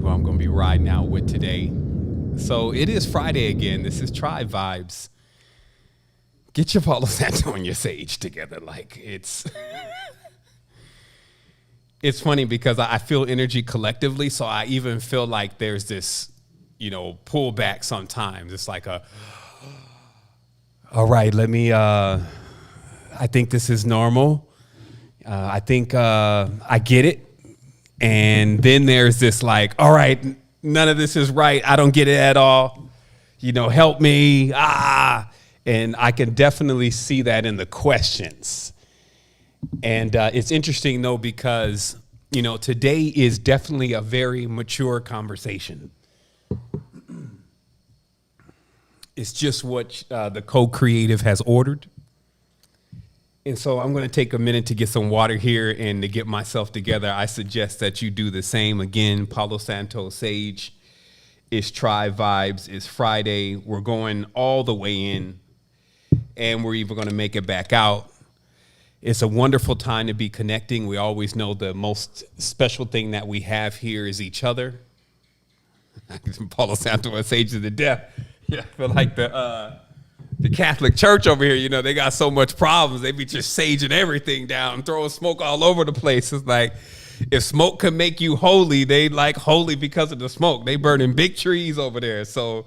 who I'm going to be riding out with today. So it is Friday again. This is Tribe Vibes. Get your Palo Santo and your Sage together. Like it's funny because I feel energy collectively. So I even feel like there's this, pullback sometimes. It's like all right, let me, I think this is normal. I think I get it. And then there's this like, all right, none of this is right. I don't get it at all. Help me. And I can definitely see that in the questions. And it's interesting, though, because, today is definitely a very mature conversation. It's just what the co-creative has ordered. And so I'm going to take a minute to get some water here and to get myself together. I suggest that you do the same. Again, Palo Santo Sage is Tribe Vibes. It's Friday. We're going all the way in. And we're even going to make it back out. It's a wonderful time to be connecting. We always know the most special thing that we have here is each other. Palo Santo and Sage to the death. Yeah, I feel like the Catholic Church over here, they got so much problems. They be just saging everything down, throwing smoke all over the place. It's like, if smoke can make you holy, they like holy because of the smoke. They burning big trees over there. So,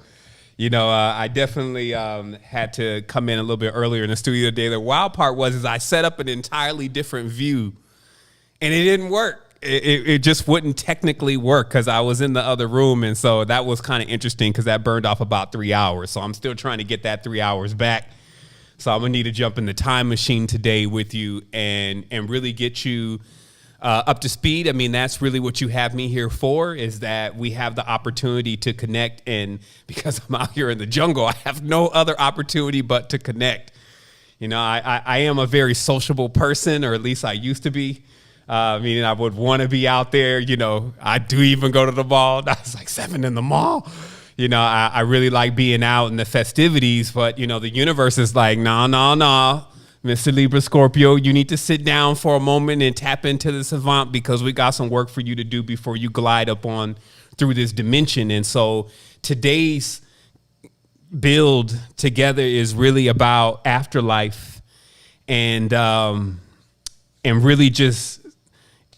I definitely had to come in a little bit earlier in the studio today. The wild part was I set up an entirely different view, and it didn't work. It just wouldn't technically work because I was in the other room, and so that was kind of interesting because that burned off about 3 hours. So I'm still trying to get that 3 hours back. So I'm gonna need to jump in the time machine today with you and really get you up to speed. I mean, that's really what you have me here for, is that we have the opportunity to connect. And because I'm out here in the jungle, I have no other opportunity but to connect. I am a very sociable person, or at least I used to be. Meaning I would want to be out there. I do even go to the mall. I was like 7 in the mall. I really like being out in the festivities, but, the universe is like, nah. Mr. Libra Scorpio, you need to sit down for a moment and tap into the savant because we got some work for you to do before you glide up on through this dimension. And so today's build together is really about afterlife and really just,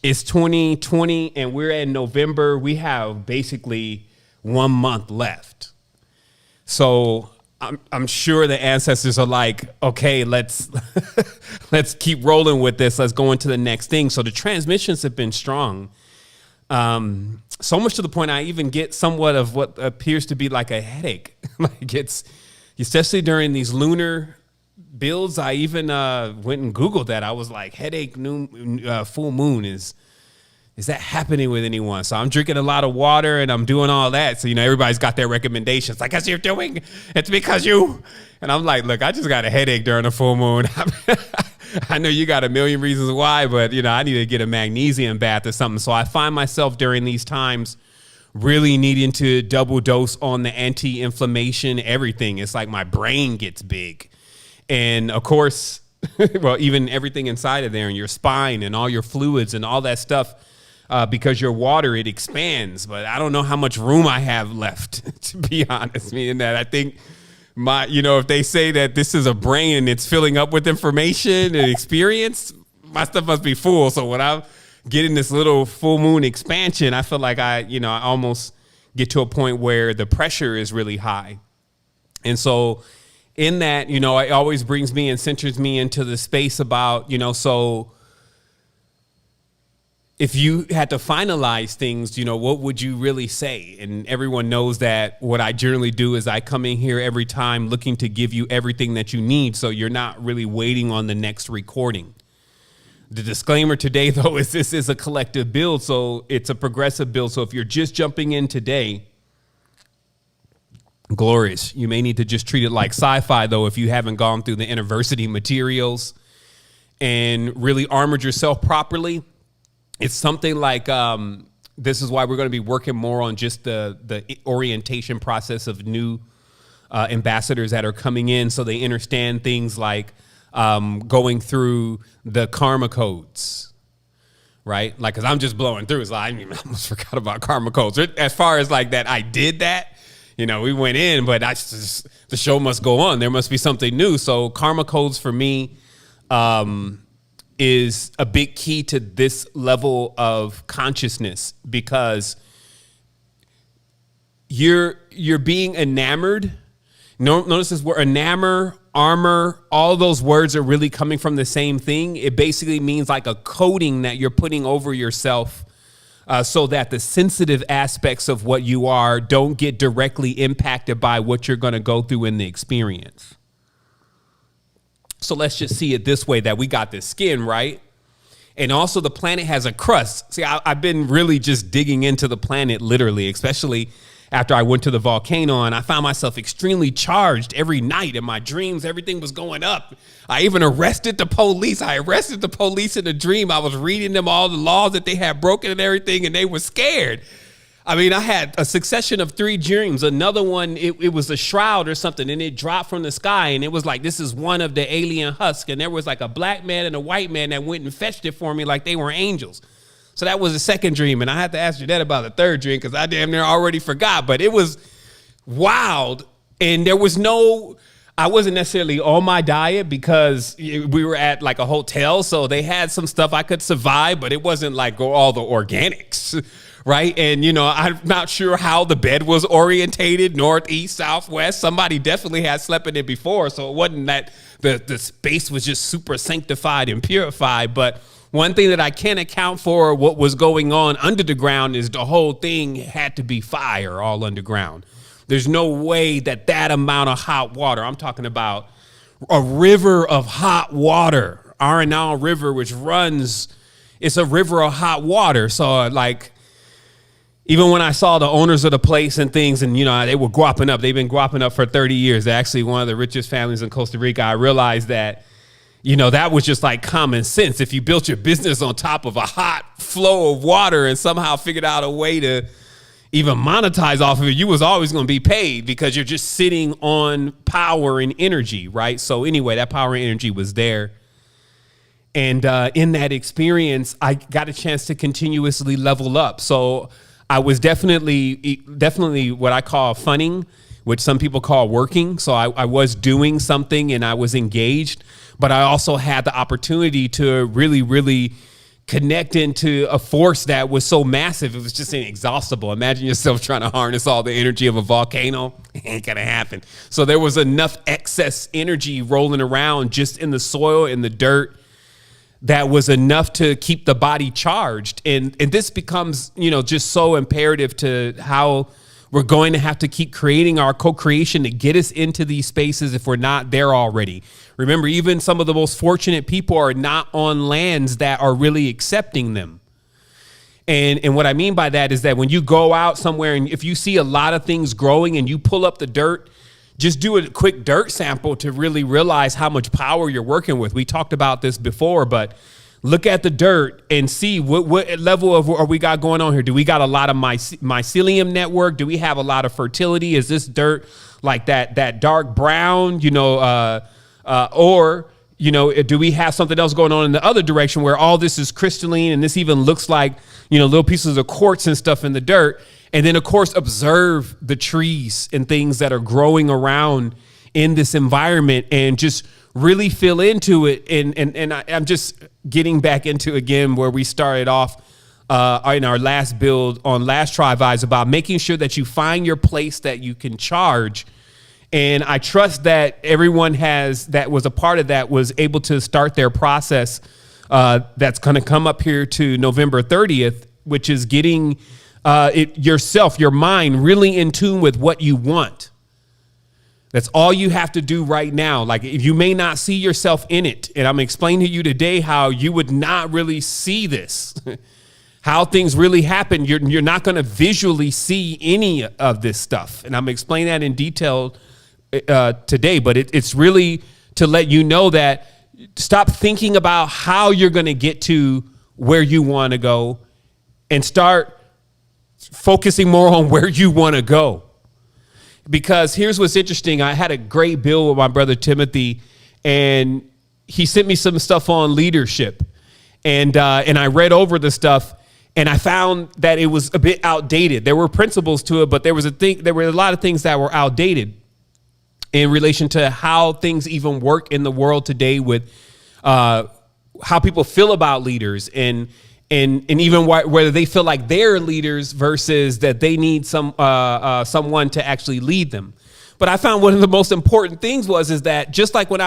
it's 2020 and we're in November. We have basically 1 month left. So I'm sure the ancestors are like, okay, let's keep rolling with this. Let's go into the next thing. So the transmissions have been strong. So much to the point I even get somewhat of what appears to be like a headache. Like it's, especially during these lunar builds, I even went and Googled that. I was like, headache, full moon, is that happening with anyone? So I'm drinking a lot of water and I'm doing all that. So, everybody's got their recommendations. Like, as you're doing, it's because you. And I'm like, look, I just got a headache during a full moon. I know you got a million reasons why, but, I need to get a magnesium bath or something. So I find myself during these times really needing to double dose on the anti-inflammation, everything. It's like my brain gets big. And, of course, well, even everything inside of there and your spine and all your fluids and all that stuff. Because your water, it expands, but I don't know how much room I have left, to be honest. Meaning that I think if they say that this is a brain and it's filling up with information and experience, my stuff must be full. So when I'm getting this little full moon expansion, I feel like I almost get to a point where the pressure is really high. And so in that, it always brings me and centers me into the space about, so if you had to finalize things, what would you really say? And everyone knows that what I generally do is I come in here every time looking to give you everything that you need. So you're not really waiting on the next recording. The disclaimer today, though, is this is a collective build. So it's a progressive build. So if you're just jumping in today, glorious. You may need to just treat it like sci-fi, though, if you haven't gone through the university materials and really armored yourself properly. It's something like this is why we're going to be working more on just the orientation process of new ambassadors that are coming in so they understand things like going through the karma codes, right? Like, cause I'm just blowing through. So I almost forgot about karma codes. As far as like that, I did that, we went in, but the show must go on. There must be something new. So karma codes for me, is a big key to this level of consciousness, because you're being enamored. Notice this word, enamor, armor, all those words are really coming from the same thing. It basically means like a coating that you're putting over yourself, so that the sensitive aspects of what you are don't get directly impacted by what you're going to go through in the experience. So let's just see it this way, that we got this skin, right? And also the planet has a crust. See, I've been really just digging into the planet, literally, especially after I went to the volcano, and I found myself extremely charged every night in my dreams. Everything was going up. I even arrested the police. I arrested the police in a dream. I was reading them all the laws that they had broken and everything, and they were scared. I mean, I had a succession of 3 dreams. Another one, it was a shroud or something, and it dropped from the sky, and it was like, this is one of the alien husks, and there was like a black man and a white man that went and fetched it for me like they were angels. So that was the second dream, and I had to ask Jeanette about the third dream because I damn near already forgot, but it was wild, and there was I wasn't necessarily on my diet because we were at like a hotel, so they had some stuff I could survive, but it wasn't like all the organics. Right. And, I'm not sure how the bed was orientated, north, east, south, west. Somebody definitely had slept in it before. So it wasn't that the space was just super sanctified and purified. But one thing that I can't account for what was going on under the ground is the whole thing had to be fire all underground. There's no way that amount of hot water, I'm talking about a river of hot water, Ennealogy River, which runs, it's a river of hot water. So like, even when I saw the owners of the place and things, and, they were guapping up, they've been guapping up for 30 years. They're actually one of the richest families in Costa Rica. I realized that, that was just like common sense. If you built your business on top of a hot flow of water and somehow figured out a way to even monetize off of it, you was always going to be paid because you're just sitting on power and energy, right? So anyway, that power and energy was there. And in that experience, I got a chance to continuously level up. So I was definitely what I call funning, which some people call working. So I was doing something and I was engaged, but I also had the opportunity to really, really connect into a force that was so massive. It was just inexhaustible. Imagine yourself trying to harness all the energy of a volcano. It ain't gonna happen. So there was enough excess energy rolling around just in the soil, in the dirt, that was enough to keep the body charged. And this becomes, just so imperative to how we're going to have to keep creating our co-creation to get us into these spaces if we're not there already. Remember, even some of the most fortunate people are not on lands that are really accepting them. And what I mean by that is that when you go out somewhere and if you see a lot of things growing and you pull up the dirt, just do a quick dirt sample to really realize how much power you're working with. We talked about this before, but look at the dirt and see what level of what we got going on here. Do we got a lot of mycelium network? Do we have a lot of fertility? Is this dirt like that dark brown, or do we have something else going on in the other direction where all this is crystalline and this even looks like, little pieces of quartz and stuff in the dirt? And then, of course, observe the trees and things that are growing around in this environment and just really feel into it. And I'm just getting back into, again, where we started off in our last build on Last Try Vibes about making sure that you find your place that you can charge. And I trust that everyone that was a part of that was able to start their process that's going to come up here to November 30th, which is getting yourself, your mind really in tune with what you want. That's all you have to do right now. Like, if you may not see yourself in it, and I'm explaining to you today how you would not really see this, how things really happen. You're not going to visually see any of this stuff. And I'm explaining that in detail today, but it's really to let you know that stop thinking about how you're going to get to where you want to go and start focusing more on where you want to go. Because here's what's interesting. I had a great build with my brother Timothy, and he sent me some stuff on leadership. And I read over the stuff, and I found that it was a bit outdated. There were principles to it, but there were a lot of things that were outdated in relation to how things even work in the world today with how people feel about leaders and even whether they feel like they're leaders versus that they need someone to actually lead them. But I found one of the most important things is that just like when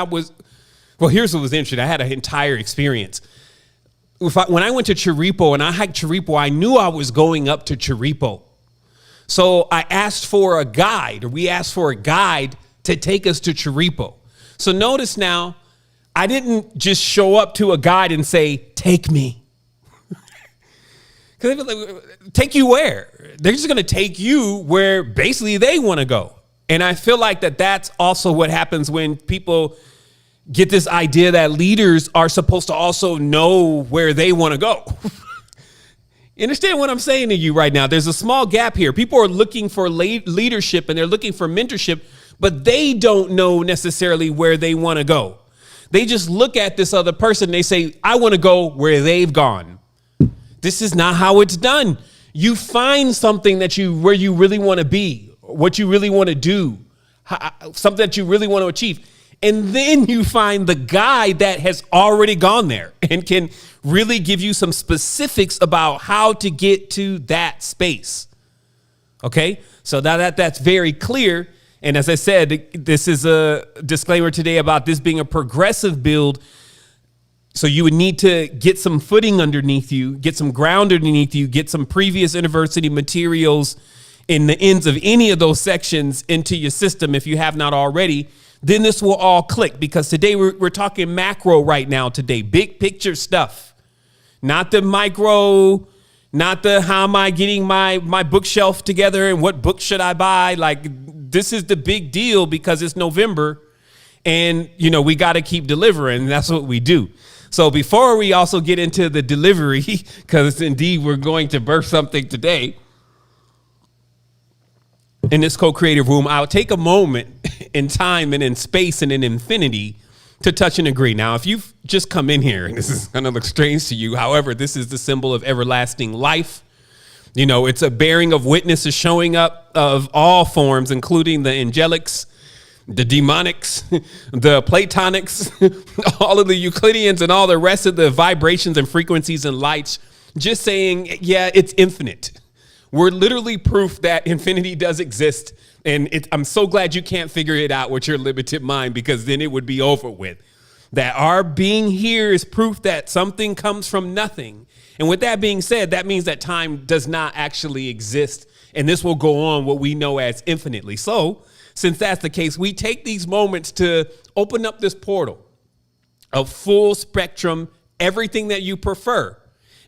here's what was interesting. I had an entire experience. When I went to Chiripo and I hiked Chiripo, I knew I was going up to Chiripo. So I asked for a guide, or we asked for a guide to take us to Chiripo. So notice now, I didn't just show up to a guide and say, take me. Take you where? They're just going to take you where basically they want to go. And I feel like that's also what happens when people get this idea that leaders are supposed to also know where they want to go. You understand what I'm saying to you right now? There's a small gap here. People are looking for leadership and they're looking for mentorship, but they don't know necessarily where they want to go. They just look at this other person and they say, I want to go where they've gone. This is not how it's done. You find something where you really want to be, what you really want to do, something that you really want to achieve. And then you find the guy that has already gone there and can really give you some specifics about how to get to that space. Okay, so now that's very clear. And as I said, this is a disclaimer today about this being a progressive build. So you would need to get some footing underneath you, get some ground underneath you, get some previous university materials in the ends of any of those sections into your system if you have not already. Then this will all click, because today we're talking macro right now today, big picture stuff, not the micro, not the how am I getting my bookshelf together and what book should I buy? Like, this is the big deal because it's November and, we got to keep delivering. That's what we do. So before we also get into the delivery, because indeed we're going to birth something today in this co-creative room, I'll take a moment in time and in space and in infinity to touch and agree. Now, if you've just come in here and this is going to look strange to you, however, this is the symbol of everlasting life. It's a bearing of witnesses showing up of all forms, including the angelics, the demonics, the platonics, all of the Euclideans and all the rest of the vibrations and frequencies and lights, just saying, yeah, it's infinite. We're literally proof that infinity does exist. And I'm so glad you can't figure it out with your limited mind, because then it would be over with. That our being here is proof that something comes from nothing. And with that being said, that means that time does not actually exist. And this will go on what we know as infinitely. So since that's the case, we take these moments to open up this portal of full spectrum, everything that you prefer.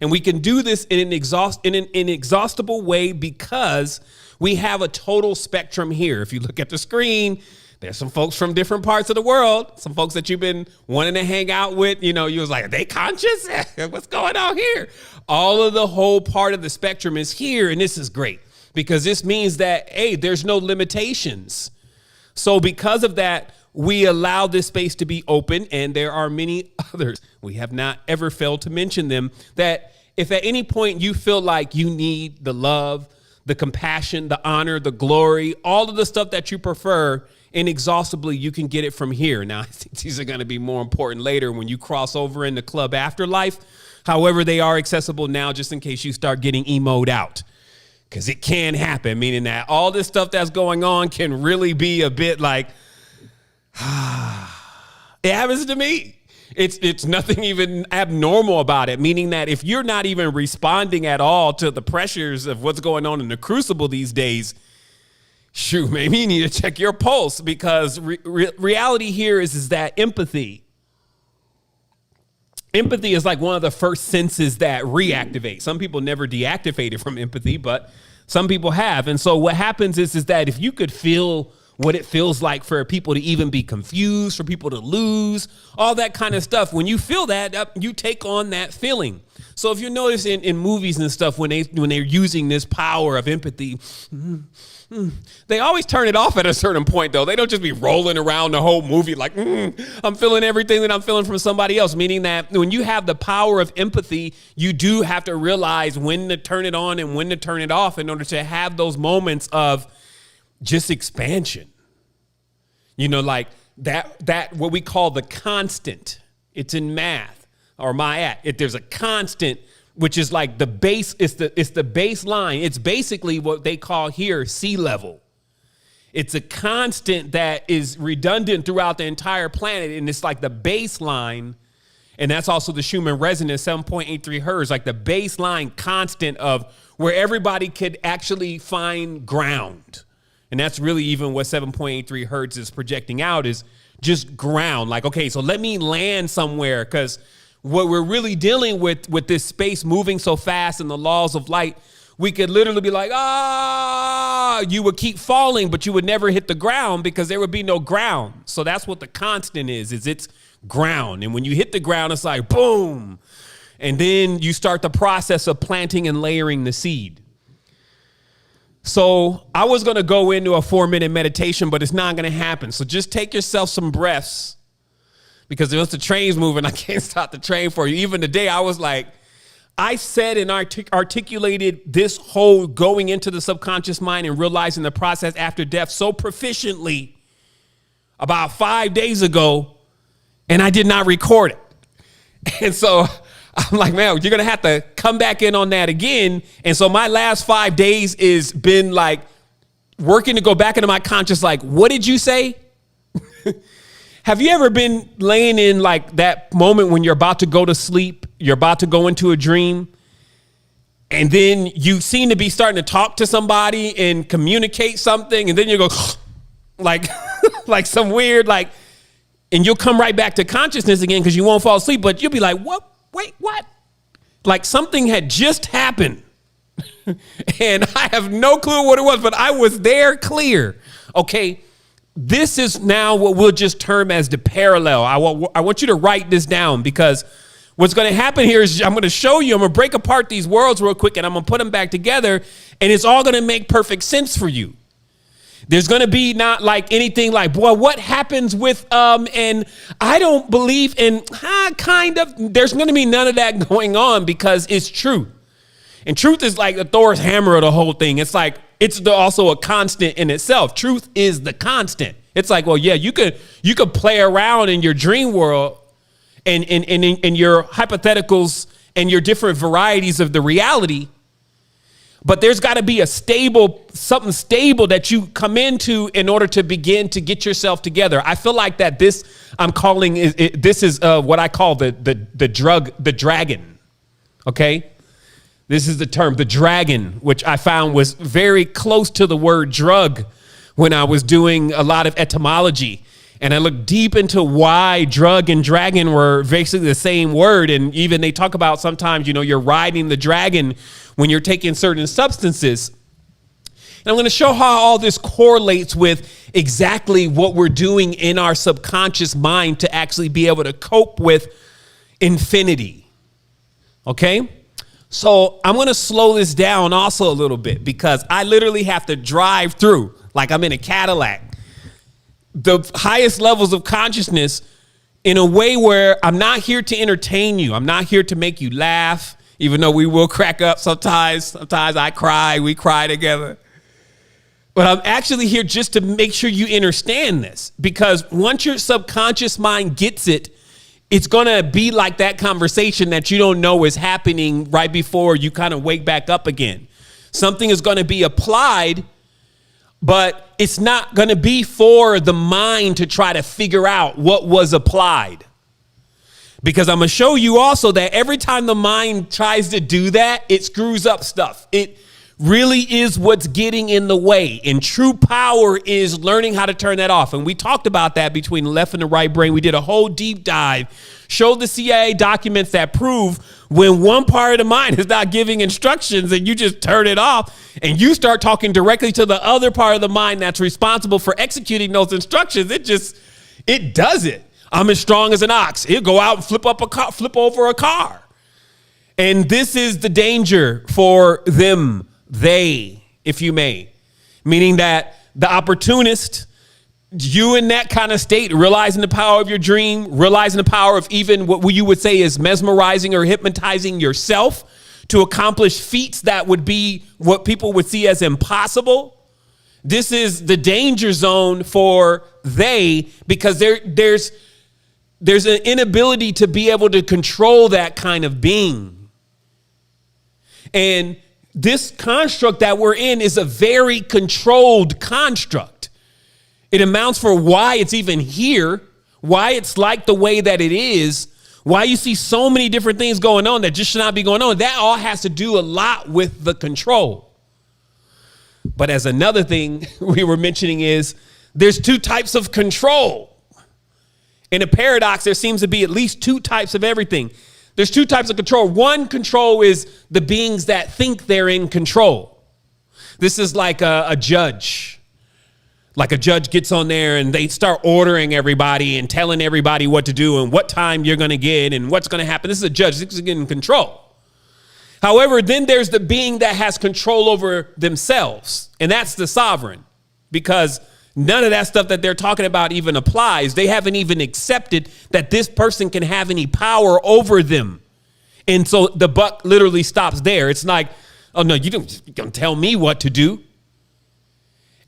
And we can do this in an inexhaustible way because we have a total spectrum here. If you look at the screen, there's some folks from different parts of the world, some folks that you've been wanting to hang out with. You was like, are they conscious? What's going on here? All of the whole part of the spectrum is here. And this is great because this means that, hey, there's no limitations. So because of that, we allow this space to be open, and there are many others. We have not ever failed to mention them, that if at any point you feel like you need the love, the compassion, the honor, the glory, all of the stuff that you prefer, inexhaustibly, you can get it from here. Now, I think these are going to be more important later when you cross over in the club afterlife. However, they are accessible now just in case you start getting emoed out. Because it can happen, meaning that all this stuff that's going on can really be a bit like, it happens to me. It's nothing even abnormal about it, meaning that if you're not even responding at all to the pressures of what's going on in the crucible these days, shoot, maybe you need to check your pulse, because reality here is that empathy is like one of the first senses that reactivate. Some people never deactivated from empathy, but some people have. And so what happens is that if you could feel what it feels like for people to even be confused, for people to lose, all that kind of stuff. When you feel that, you take on that feeling. So if you notice in movies and stuff, when they're using this power of empathy, they always turn it off at a certain point, though. They don't just be rolling around the whole movie like, I'm feeling everything that I'm feeling from somebody else, meaning that when you have the power of empathy, you do have to realize when to turn it on and when to turn it off in order to have those moments of just expansion. You know, like that what we call the constant. It's in math or if there's a constant, which is like the base, it's the baseline. It's basically what they call here sea level. It's a constant that is redundant throughout the entire planet, and it's like the baseline, and that's also the Schumann resonance, 7.83 hertz, like the baseline constant of where everybody could actually find ground. And that's really even what 7.83 hertz is projecting out, is just ground. Like, okay, so let me land somewhere, because what we're really dealing with this space moving so fast and the laws of light, we could literally be like, you would keep falling, but you would never hit the ground because there would be no ground. So that's what the constant is it's ground. And when you hit the ground, it's like, boom. And then you start the process of planting and layering the seed. So I was going to go into a 4-minute meditation, but it's not going to happen. So just take yourself some breaths, because once the train's moving, I can't stop the train for you. Even today, I was like, I said and articulated this whole going into the subconscious mind and realizing the process after death so proficiently about 5 days ago, and I did not record it. And so I'm like, man, you're going to have to come back in on that again. And so my last 5 days is been like working to go back into my conscious, like, what did you say? Have you ever been laying in like that moment when you're about to go to sleep, you're about to go into a dream, and then you seem to be starting to talk to somebody and communicate something, and then you go like, like some weird, like, and you'll come right back to consciousness again because you won't fall asleep, but you'll be like, what? Wait, what? Like something had just happened and I have no clue what it was, but I was there clear. Okay. This is now what we'll just term as the parallel. I want you to write this down, because what's going to happen here is I'm going to show you, I'm going to break apart these worlds real quick, and I'm going to put them back together, and it's all going to make perfect sense for you. There's going to be not like anything like, boy, what happens with, and I don't believe in, kind of, there's going to be none of that going on, because it's truth. And truth is like the Thor's hammer of the whole thing. It's like, it's also a constant in itself. Truth is the constant. It's like, well, yeah, you could play around in your dream world and in your hypotheticals and your different varieties of the reality, but there's got to be something stable that you come into in order to begin to get yourself together. I feel like that this I'm calling this is what I call the dragon. Okay. This is the term, the dragon, which I found was very close to the word drug when I was doing a lot of etymology. And I looked deep into why drug and dragon were basically the same word. And even they talk about sometimes, you're riding the dragon when you're taking certain substances. And I'm going to show how all this correlates with exactly what we're doing in our subconscious mind to actually be able to cope with infinity. Okay? So I'm going to slow this down also a little bit, because I literally have to drive through like I'm in a Cadillac, the highest levels of consciousness in a way where I'm not here to entertain you. I'm not here to make you laugh, even though we will crack up sometimes. Sometimes I cry, we cry together. But I'm actually here just to make sure you understand this, because once your subconscious mind gets it, it's going to be like that conversation that you don't know is happening right before you kind of wake back up again. Something is going to be applied, but it's not going to be for the mind to try to figure out what was applied. Because I'm going to show you also that every time the mind tries to do that, it screws up stuff. It really is what's getting in the way. And true power is learning how to turn that off. And we talked about that between the left and the right brain. We did a whole deep dive, showed the CIA documents that prove When one part of the mind is not giving instructions and you just turn it off and you start talking directly to the other part of the mind that's responsible for executing those instructions, it does it. I'm as strong as an ox. It'll go out and flip over a car. And this is the danger for them, they, if you may, meaning that the opportunist, you in that kind of state, realizing the power of your dream, realizing the power of even what you would say is mesmerizing or hypnotizing yourself to accomplish feats that would be what people would see as impossible. This is the danger zone for they, because there's an inability to be able to control that kind of being. And this construct that we're in is a very controlled construct. It amounts for why it's even here, why it's like the way that it is, why you see so many different things going on that just should not be going on. That all has to do a lot with the control. But as another thing we were mentioning is there's two types of control. In a paradox, there seems to be at least two types of everything. There's two types of control. One control is the beings that think they're in control. This is like a judge. Like a judge gets on there and they start ordering everybody and telling everybody what to do and what time you're going to get and what's going to happen. This is a judge. This is getting control. However, then there's the being that has control over themselves. And that's the sovereign, because none of that stuff that they're talking about even applies. They haven't even accepted that this person can have any power over them. And so the buck literally stops there. It's like, oh, no, you're going to tell me what to do.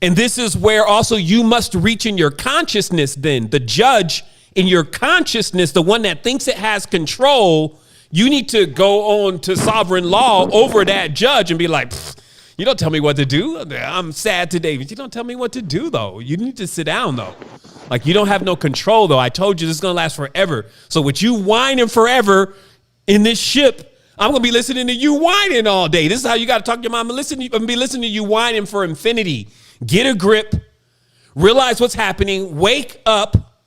And this is where also you must reach in your consciousness then. The judge in your consciousness, the one that thinks it has control, you need to go on to sovereign law over that judge and be like, you don't tell me what to do. I'm sad today, but you don't tell me what to do, though. You need to sit down, though. Like, you don't have no control, though. I told you this is going to last forever. So with you whining forever in this ship, I'm going to be listening to you whining all day. This is how you got to talk to your mom. I'm going to be listening to you whining for infinity. Get a grip. Realize what's happening. Wake up.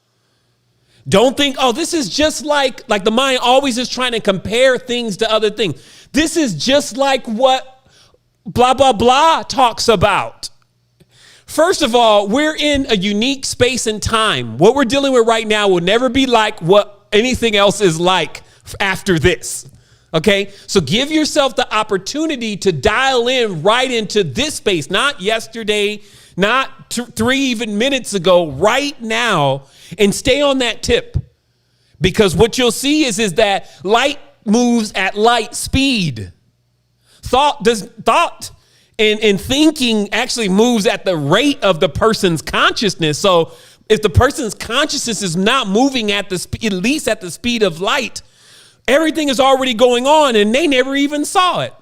Don't think, oh, this is just like the mind always is trying to compare things to other things. This is just like what blah, blah, blah talks about. First of all, we're in a unique space and time. What we're dealing with right now will never be like what anything else is like after this. Okay, so give yourself the opportunity to dial in right into this space, not yesterday, not 3 even minutes ago, right now, and stay on that tip. Because what you'll see is that light moves at light speed. Thought and thinking actually moves at the rate of the person's consciousness. So if the person's consciousness is not moving at least at the speed of light, everything is already going on and they never even saw it.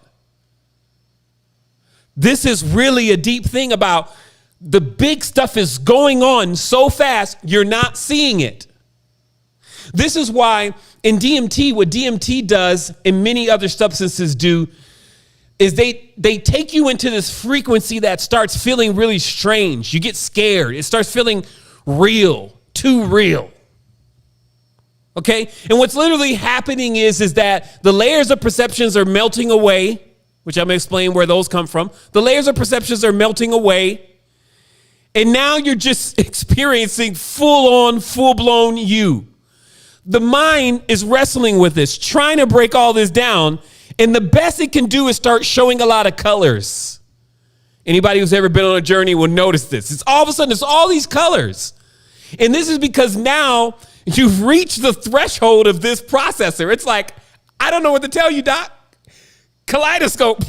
This is really a deep thing about the big stuff is going on so fast, you're not seeing it. This is why in DMT, what DMT does and many other substances do is they take you into this frequency that starts feeling really strange. You get scared. It starts feeling real, too real. Okay, and what's literally happening is that the layers of perceptions are melting away, which I'm going to explain where those come from. The layers of perceptions are melting away, and now you're just experiencing full-blown you. The mind is wrestling with this, trying to break all this down, and the best it can do is start showing a lot of colors. Anybody who's ever been on a journey will notice this. It's all of a sudden, it's all these colors. And this is because now you've reached the threshold of this processor. It's like, I don't know what to tell you, Doc. Kaleidoscope.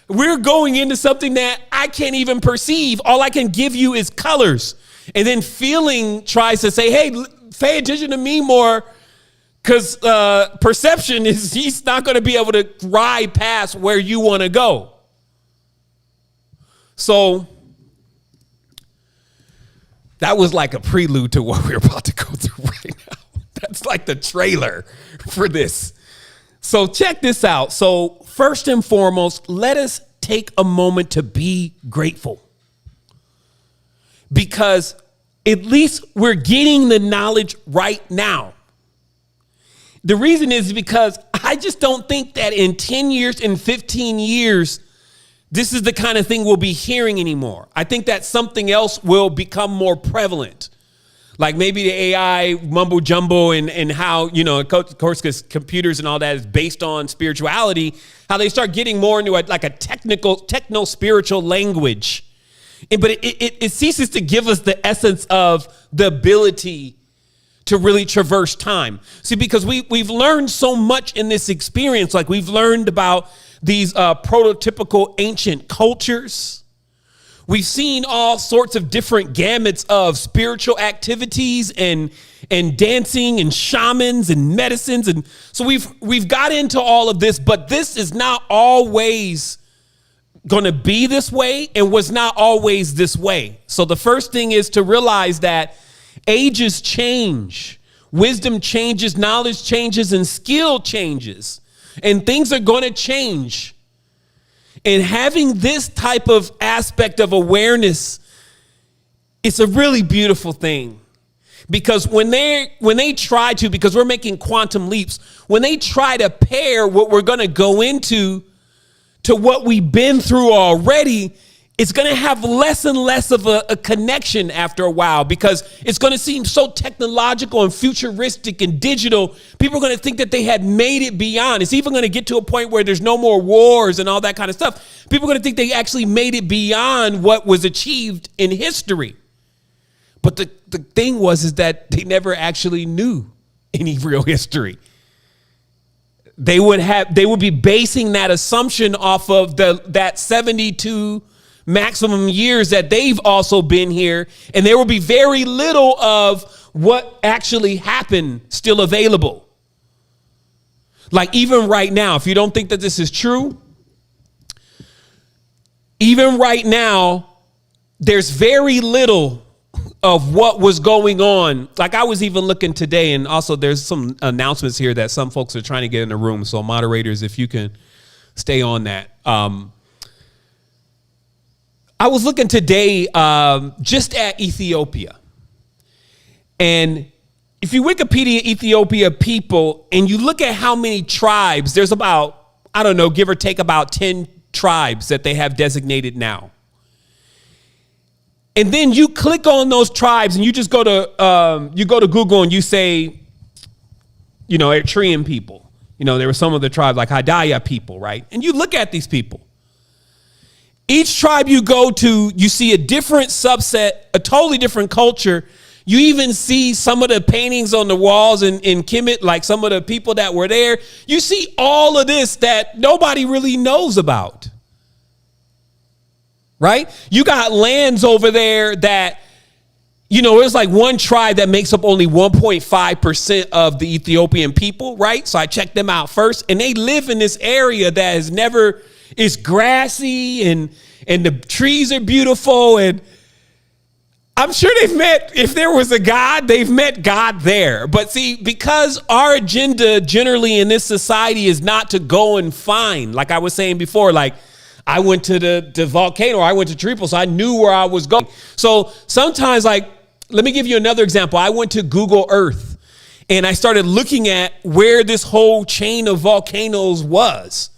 We're going into something that I can't even perceive. All I can give you is colors. And then feeling tries to say, hey, pay attention to me more, because perception is, he's not going to be able to ride past where you want to go. So that was like a prelude to what we're about to go through right now. That's like the trailer for this. So check this out. So first and foremost, let us take a moment to be grateful. Because at least we're getting the knowledge right now. The reason is because I just don't think that in 10 years, in 15 years, this is the kind of thing we'll be hearing anymore. I think that something else will become more prevalent. Like maybe the AI mumbo jumbo and how, of course, because computers and all that is based on spirituality, how they start getting more into like a techno spiritual language. But it ceases to give us the essence of the ability to really traverse time. See, because we've learned so much in this experience. Like we've learned about these prototypical ancient cultures. We've seen all sorts of different gamuts of spiritual activities and dancing and shamans and medicines. And so we've got into all of this, but this is not always going to be this way and was not always this way. So the first thing is to realize that ages change, wisdom changes, knowledge changes, and skill changes, and things are going to change. And having this type of aspect of awareness, it's a really beautiful thing. Because when they try to, because we're making quantum leaps, when they try to pair what we're going to go into to what we've been through already, it's going to have less and less of a connection after a while, because it's going to seem so technological and futuristic and digital. People are going to think that they had made it beyond. It's even going to get to a point where there's no more wars and all that kind of stuff. People are going to think they actually made it beyond what was achieved in history. But the thing is that they never actually knew any real history. They would be basing that assumption off of that 72 maximum years that they've also been here, and there will be very little of what actually happened still available. Like even right now, if you don't think that this is true, even right now, there's very little of what was going on. Like I was even looking today, and also there's some announcements here that some folks are trying to get in the room. So moderators, if you can stay on that. I was looking today just at Ethiopia. And if you Wikipedia Ethiopia people and you look at how many tribes, there's about, I don't know, give or take about 10 tribes that they have designated now. And then you click on those tribes and you just go to Google and you say, Eritrean people. There were some of the tribes like Hadaya people, right? And you look at these people. Each tribe you go to, you see a different subset, a totally different culture. You even see some of the paintings on the walls in Kemet, like some of the people that were there. You see all of this that nobody really knows about. Right? You got lands over there that, there's like one tribe that makes up only 1.5% of the Ethiopian people, right? So I checked them out first, and they live in this area that has never, it's grassy and the trees are beautiful. And I'm sure if there was a God, they've met God there. But see, because our agenda generally in this society is not to go and find, like I was saying before, like I went to the volcano, or I went to Tripoli, so I knew where I was going. So sometimes, like, let me give you another example. I went to Google Earth and I started looking at where this whole chain of volcanoes was.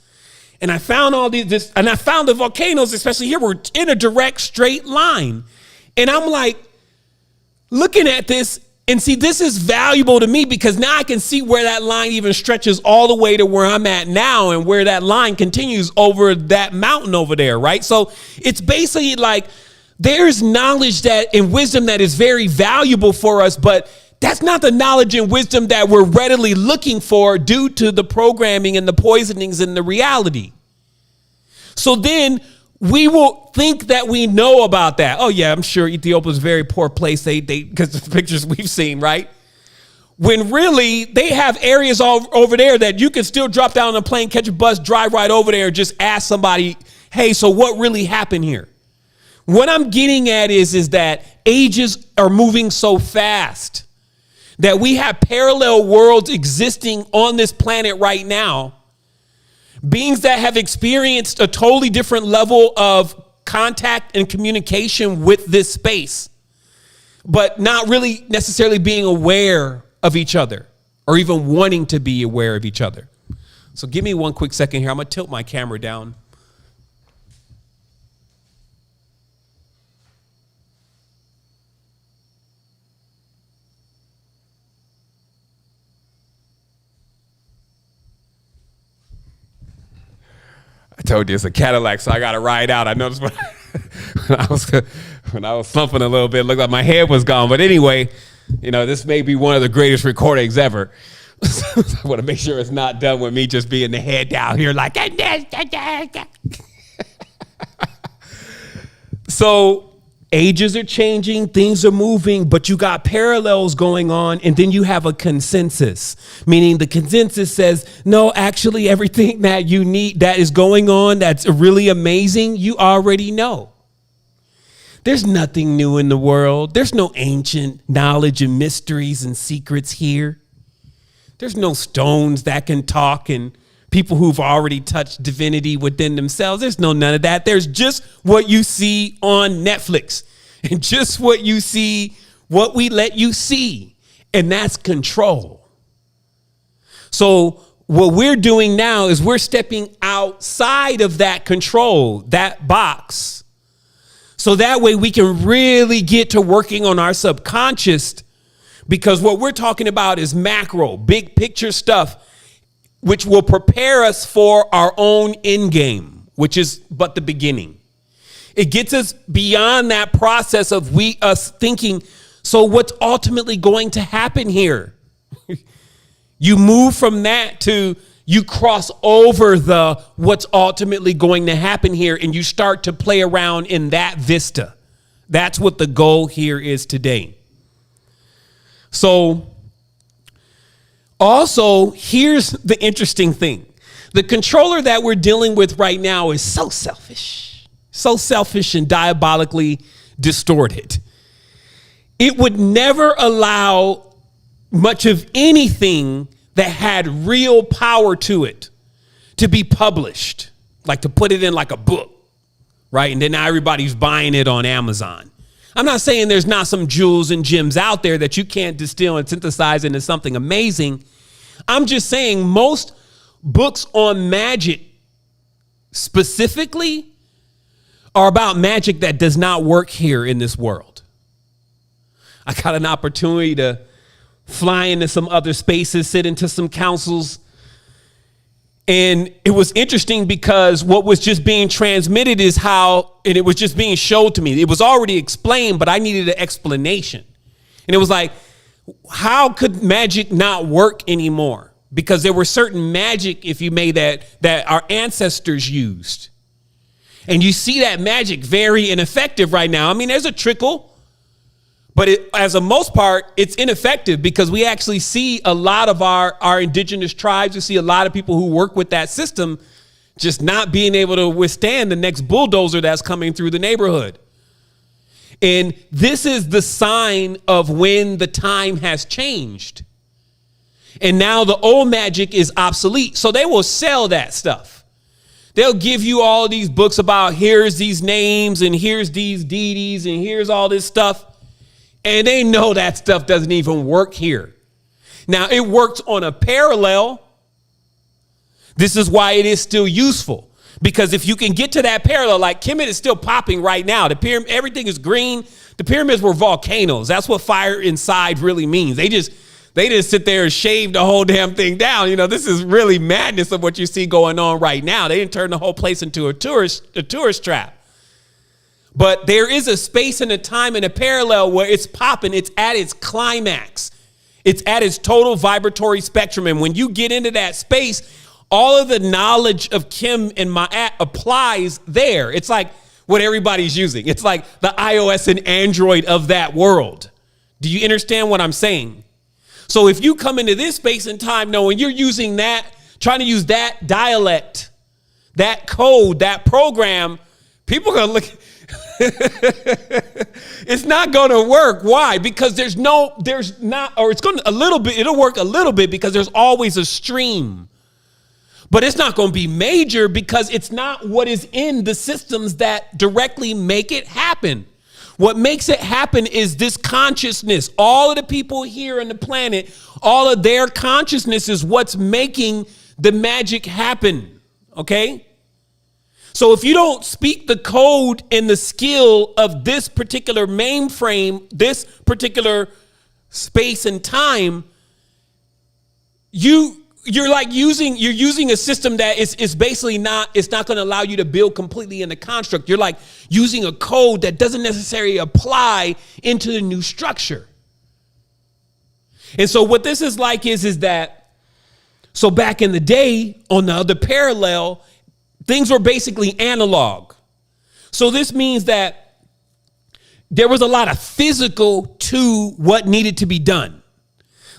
And I found and I found the volcanoes, especially here, were in a direct straight line. And I'm like looking at this, and see, this is valuable to me because now I can see where that line even stretches all the way to where I'm at now, and where that line continues over that mountain over there, right? So it's basically like there's knowledge and wisdom that is very valuable for us, but that's not the knowledge and wisdom that we're readily looking for due to the programming and the poisonings and the reality. So then we will think that we know about that. Oh yeah, I'm sure Ethiopia is a very poor place. They because of the pictures we've seen, right? When really they have areas all over there that you can still drop down on a plane, catch a bus, drive right over there, and just ask somebody, hey, so what really happened here? What I'm getting at is that ages are moving so fast that we have parallel worlds existing on this planet right now. Beings that have experienced a totally different level of contact and communication with this space, but not really necessarily being aware of each other or even wanting to be aware of each other. So give me one quick second here. I'm going to tilt my camera down. I told you it's a Cadillac, so I got to ride out. I noticed when I was slumping a little bit, it looked like my head was gone. But anyway, this may be one of the greatest recordings ever. I want to make sure it's not done with me just being the head down here like. So ages are changing, things are moving, but you got parallels going on, and then you have a consensus, meaning the consensus says, no, actually everything that you need, that is going on, that's really amazing, you already know. There's nothing new in the world. There's no ancient knowledge and mysteries and secrets here. There's no stones that can talk and people who've already touched divinity within themselves. There's none of that. There's just what you see on Netflix and just what you see, what we let you see. And that's control. So what we're doing now is we're stepping outside of that control, that box. So that way we can really get to working on our subconscious, because what we're talking about is macro, big picture stuff, which will prepare us for our own end game, which is but the beginning. It gets us beyond that process of us thinking, so what's ultimately going to happen here? You move from that to you cross over the what's ultimately going to happen here, and you start to play around in that vista. That's what the goal here is today. So also, here's the interesting thing. The controller that we're dealing with right now is so selfish and diabolically distorted. It would never allow much of anything that had real power to it to be published, like to put it in like a book, right? And then now everybody's buying it on Amazon. I'm not saying there's not some jewels and gems out there that you can't distill and synthesize into something amazing. I'm just saying most books on magic specifically are about magic that does not work here in this world. I got an opportunity to fly into some other spaces, sit into some councils. And it was interesting because what was just being transmitted is how, and it was just being showed to me. It was already explained, but I needed an explanation. And it was like, how could magic not work anymore? Because there were certain magic, if you may, that our ancestors used. And you see that magic very ineffective right now. I mean, there's a trickle, but as a most part, it's ineffective because we actually see a lot of our indigenous tribes. We see a lot of people who work with that system just not being able to withstand the next bulldozer that's coming through the neighborhood. And this is the sign of when the time has changed. And now the old magic is obsolete. So they will sell that stuff. They'll give you all these books about here's these names and here's these deities and here's all this stuff. And they know that stuff doesn't even work here. Now, it works on a parallel. This is why it is still useful. Because if you can get to that parallel, like Kemet is still popping right now. The pyramid, everything is green. The pyramids were volcanoes. That's what fire inside really means. They just sit there and shave the whole damn thing down. You know, this is really madness of what you see going on right now. They didn't turn the whole place into a tourist trap. But there is a space and a time and a parallel where it's popping. It's at its climax. It's at its total vibratory spectrum. And when you get into that space, all of the knowledge of Kim and Ma'at applies there. It's like what everybody's using. It's like the iOS and Android of that world. Do you understand what I'm saying? So if you come into this space and time knowing you're using that, trying to use that dialect, that code, that program, people are going to look. It's not going to work. Why? Because it'll work a little bit because there's always a stream. But it's not going to be major because it's not what is in the systems that directly make it happen. What makes it happen is this consciousness. All of the people here on the planet, all of their consciousness is what's making the magic happen. Okay. So if you don't speak the code and the skill of this particular mainframe, this particular space and time, you're using a system that is basically it's not going to allow you to build completely in the construct. You're like using a code that doesn't necessarily apply into the new structure. And so what this is like is that, so back in the day on the other parallel, things were basically analog. So this means that there was a lot of physical to what needed to be done.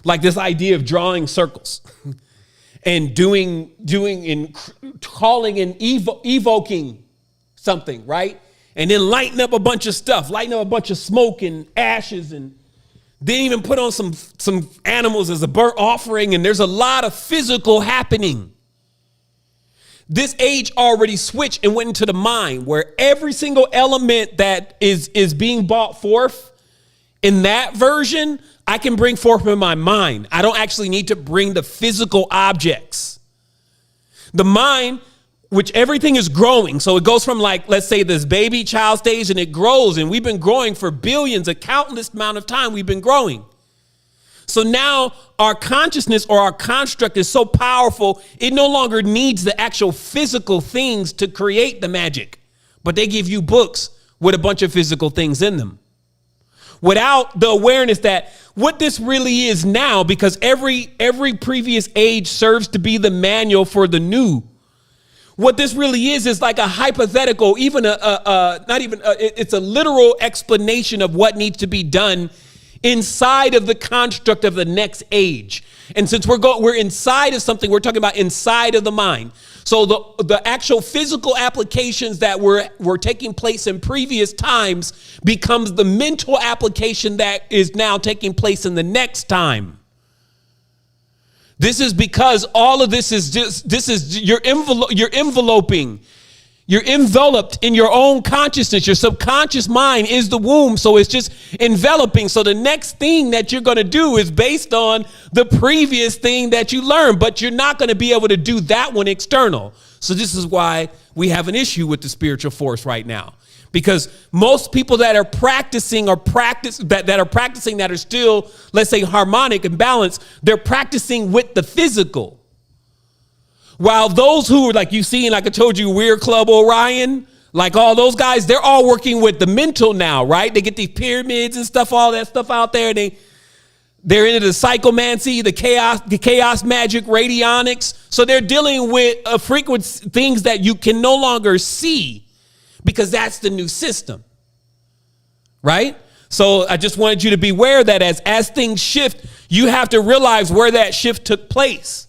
Like this idea of drawing circles and doing and calling and evoking something, right? And then lighting up a bunch of stuff, lighting up a bunch of smoke and ashes, and then even put on some animals as a burnt offering. And there's a lot of physical happening. This age already switched and went into the mind, where every single element that is being brought forth in that version, I can bring forth in my mind. I don't actually need to bring the physical objects. The mind, which everything is growing. So it goes from, like, let's say this baby child stage, and it grows. And we've been growing for billions, a countless amount of time we've been growing. So now our consciousness or our construct is so powerful, it no longer needs the actual physical things to create the magic. But they give you books with a bunch of physical things in them, without the awareness that what this really is now, because every previous age serves to be the manual for the new. What this really is like a hypothetical, even it's a literal explanation of what needs to be done inside of the construct of the next age. And since we're inside of something, we're talking about inside of the mind. So the actual physical applications that were taking place in previous times becomes the mental application that is now taking place in the next time. This is because all of this is you're enveloping. You're enveloped in your own consciousness. Your subconscious mind is the womb. So it's just enveloping. So the next thing that you're going to do is based on the previous thing that you learned, but you're not going to be able to do that one external. So this is why we have an issue with the spiritual force right now, because most people that are practicing that are still, let's say, harmonic and balanced, they're practicing with the physical. While those who are, like you see, like I told you, Weird Club Orion, like all those guys, they're all working with the mental now, right? They get these pyramids and stuff, all that stuff out there. They're into the psychomancy, the chaos magic, radionics. So they're dealing with frequency things that you can no longer see, because that's the new system, right? So I just wanted you to be aware that as things shift, you have to realize where that shift took place.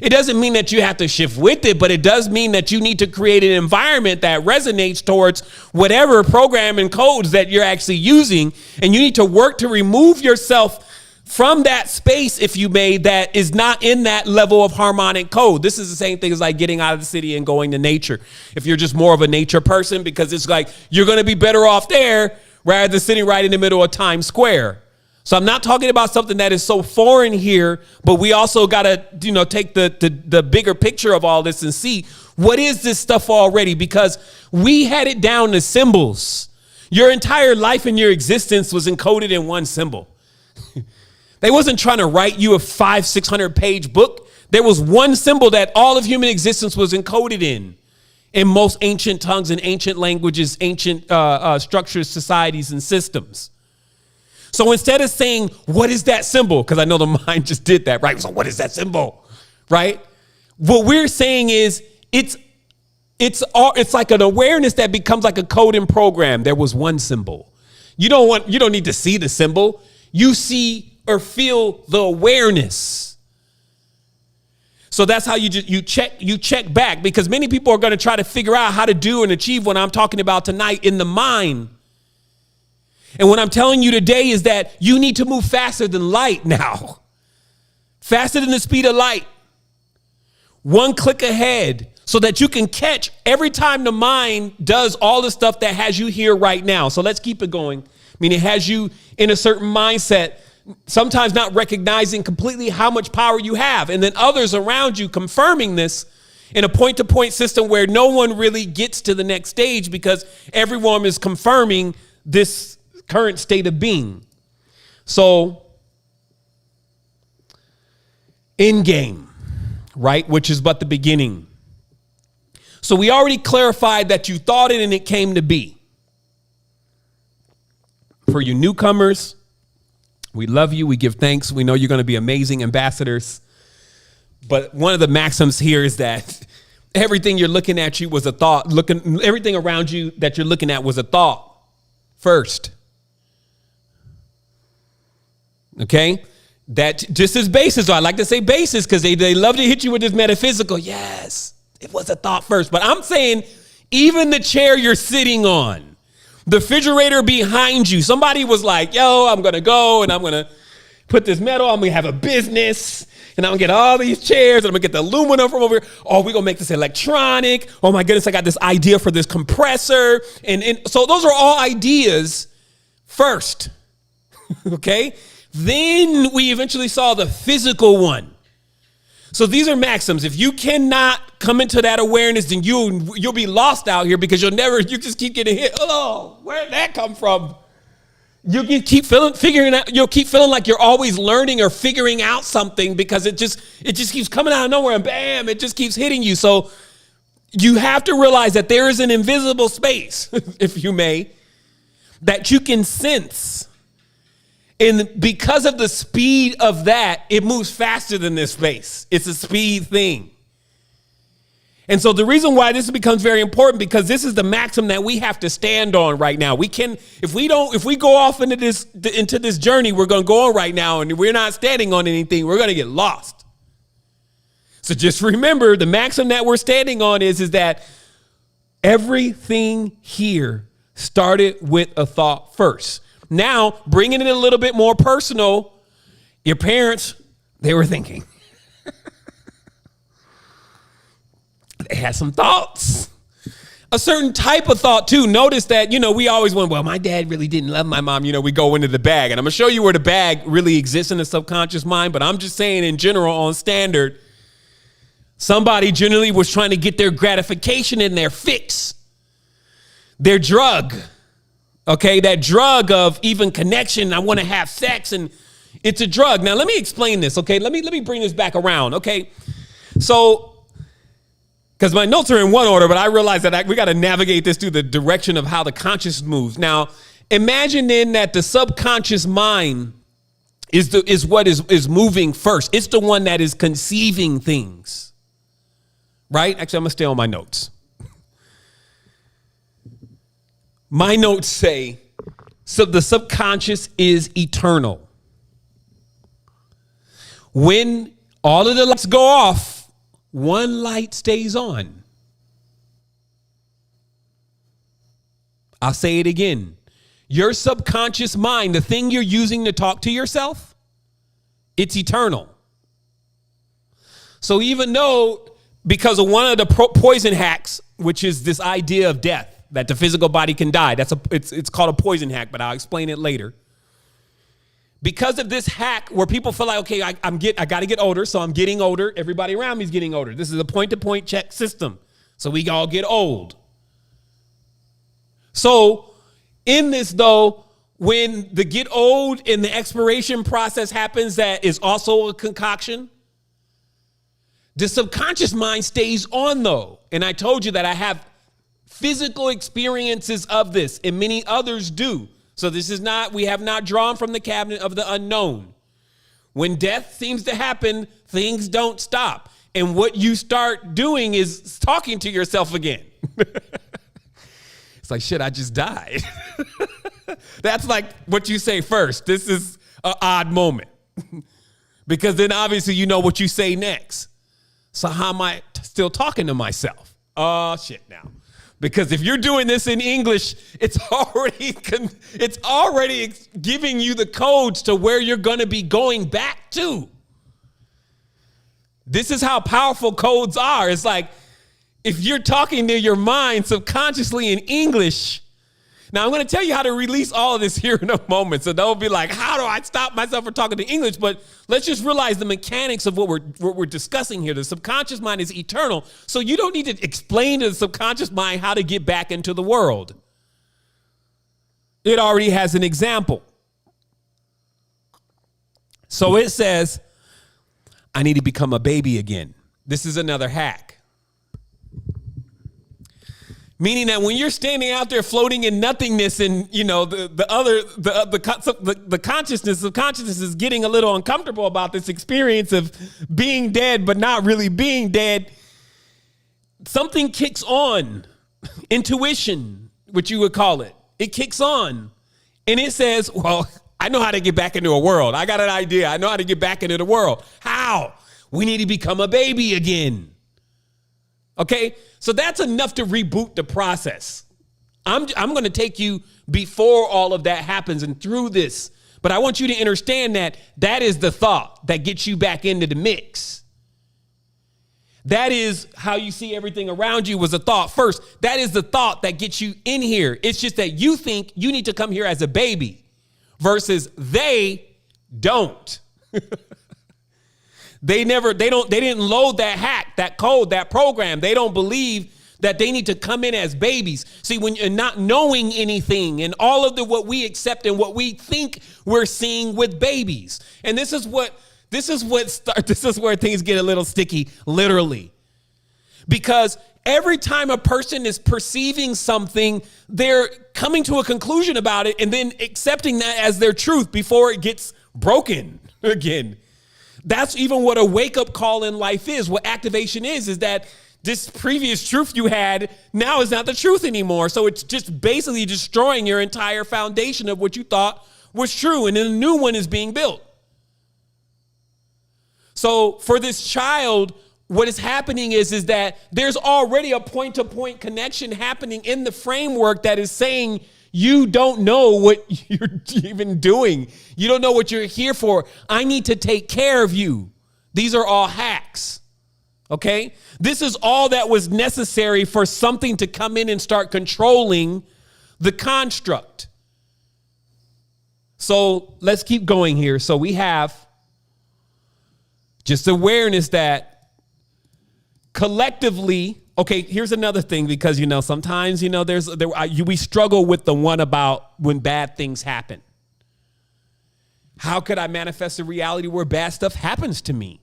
It doesn't mean that you have to shift with it, but it does mean that you need to create an environment that resonates towards whatever program and codes that you're actually using. And you need to work to remove yourself from that space, if you may, that is not in that level of harmonic code. This is the same thing as like getting out of the city and going to nature. If you're just more of a nature person, because it's like you're going to be better off there rather than sitting right in the middle of Times Square. So I'm not talking about something that is so foreign here, but we also got to, take the bigger picture of all this and see what is this stuff already, because we had it down to symbols. Your entire life and your existence was encoded in one symbol. They wasn't trying to write you a 500-600 page book. There was one symbol that all of human existence was encoded in most ancient tongues and ancient languages, ancient structures, societies, and systems. So instead of saying, what is that symbol? Because I know the mind just did that, right? So what is that symbol, right? What we're saying is it's like an awareness that becomes like a code and program. There was one symbol. You don't need to see the symbol. You see or feel the awareness. So that's how you check back, because many people are going to try to figure out how to do and achieve what I'm talking about tonight in the mind. And what I'm telling you today is that you need to move faster than light now. Faster than the speed of light. One click ahead, so that you can catch every time the mind does all the stuff that has you here right now. So let's keep it going. I mean, it has you in a certain mindset sometimes not recognizing completely how much power you have. And then others around you confirming this in a point-to-point system where no one really gets to the next stage because everyone is confirming this current state of being. So, in game, right, which is but the beginning. So we already clarified that you thought it and it came to be. For you newcomers, we love you. We give thanks. We know you're going to be amazing ambassadors. But one of the maxims here is that everything you're looking at you was a thought. Everything around you that you're looking at was a thought first. Okay? That just as basis, or I like to say basis because they love to hit you with this metaphysical. Yes, it was a thought first. But I'm saying even the chair you're sitting on, the refrigerator behind you, somebody was like, yo, I'm going to go and I'm going to put this metal, I'm going to have a business and I'm going to get all these chairs and I'm going to get the aluminum from over here. Oh, we're going to make this electronic. Oh my goodness, I got this idea for this compressor. And so those are all ideas first. Okay? Then we eventually saw the physical one. So these are maxims. If you cannot come into that awareness, then you'll be lost out here because you just keep getting hit. Oh, where did that come from? You'll keep feeling like you're always learning or figuring out something because it just keeps coming out of nowhere and bam, it just keeps hitting you. So you have to realize that there is an invisible space, if you may, that you can sense. And because of the speed of that, it moves faster than this space. It's a speed thing. And so the reason why this becomes very important, because this is the maxim that we have to stand on right now. We can, if we go off into this journey we're going to go on right now, and we're not standing on anything, we're going to get lost. So just remember, the maxim that we're standing on is that everything here started with a thought first. Now, bringing it a little bit more personal, your parents, they were thinking. They had some thoughts. A certain type of thought, too. Notice that, we always went, well, my dad really didn't love my mom. We go into the bag. And I'm going to show you where the bag really exists in the subconscious mind. But I'm just saying, in general, on standard, somebody generally was trying to get their gratification in their fix, their drug. Okay, that drug of even connection. I want to have sex, and it's a drug. Now, let me explain this. Okay, let me bring this back around. Okay, so because my notes are in one order, but I realize that we got to navigate this through the direction of how the conscious moves. Now, imagine then that the subconscious mind is what is moving first. It's the one that is conceiving things, right? Actually, I'm gonna stay on my notes. My notes say, so the subconscious is eternal. When all of the lights go off, one light stays on. I'll say it again. Your subconscious mind, the thing you're using to talk to yourself, it's eternal. So even though, because of one of the poison hacks, which is this idea of death, that the physical body can die. It's called a poison hack, but I'll explain it later. Because of this hack where people feel like, okay, I got to get older, so I'm getting older. Everybody around me is getting older. This is a point-to-point check system. So we all get old. So in this, though, when the get old and the expiration process happens, that is also a concoction. The subconscious mind stays on, though. And I told you that I have physical experiences of this, and many others do. So this is not, we have not drawn from the cabinet of the unknown. When death seems to happen, things don't stop. And what you start doing is talking to yourself again. It's like, shit, I just died. That's like what you say first. This is an odd moment. Because then obviously you know what you say next. So how am I still talking to myself? Oh, shit now. Because if you're doing this in English, it's already giving you the codes to where you're going to be going back to. This is how powerful codes are. It's like if you're talking to your mind subconsciously in English. Now, I'm going to tell you how to release all of this here in a moment. So don't be like, how do I stop myself from talking to English? But let's just realize the mechanics of what we're discussing here. The subconscious mind is eternal. So you don't need to explain to the subconscious mind how to get back into the world. It already has an example. So it says, I need to become a baby again. This is another hack. Meaning that when you're standing out there floating in nothingness and, you know, the consciousness of consciousness is getting a little uncomfortable about this experience of being dead, but not really being dead, something kicks on. Intuition, what you would call it. It kicks on. And it says, well, I know how to get back into a world. I got an idea. I know how to get back into the world. How? We need to become a baby again. Okay, so that's enough to reboot the process. I'm going to take you before all of that happens and through this. But I want you to understand that that is the thought that gets you back into the mix. That is how you see everything around you was a thought first. That is the thought that gets you in here. It's just that you think you need to come here as a baby versus they don't. They didn't load that hack, that code, that program. They don't believe that they need to come in as babies. See, when you're not knowing anything and all of what we accept and what we think we're seeing with babies. And this is where things get a little sticky, literally. Because every time a person is perceiving something, they're coming to a conclusion about it and then accepting that as their truth before it gets broken again. That's even what a wake-up call in life is. What activation is that this previous truth you had now is not the truth anymore. So it's just basically destroying your entire foundation of what you thought was true. And then a new one is being built. So for this child, what is happening is that there's already a point-to-point connection happening in the framework that is saying, you don't know what you're even doing. You don't know what you're here for. I need to take care of you. These are all hacks. Okay? This is all that was necessary for something to come in and start controlling the construct. So let's keep going here. So we have just awareness that collectively, okay, here's another thing, because, you know, sometimes, you know, we struggle with the one about when bad things happen. How could I manifest a reality where bad stuff happens to me?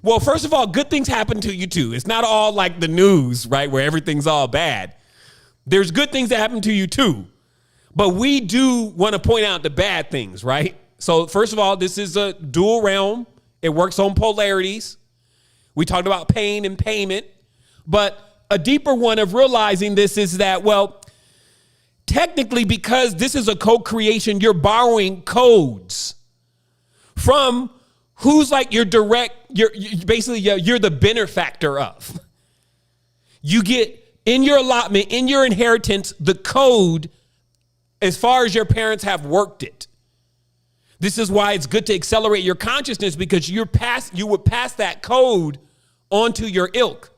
Well, first of all, good things happen to you too. It's not all like the news, right, where everything's all bad. There's good things that happen to you too. But we do want to point out the bad things, right? So first of all, this is a dual realm. It works on polarities. We talked about pain and payment. But a deeper one of realizing this is that, well, technically, because this is a co-creation, you're borrowing codes from who's like your direct, you're the benefactor of. You get in your allotment, in your inheritance, the code as far as your parents have worked it. This is why it's good to accelerate your consciousness, because you would pass that code onto your ilk.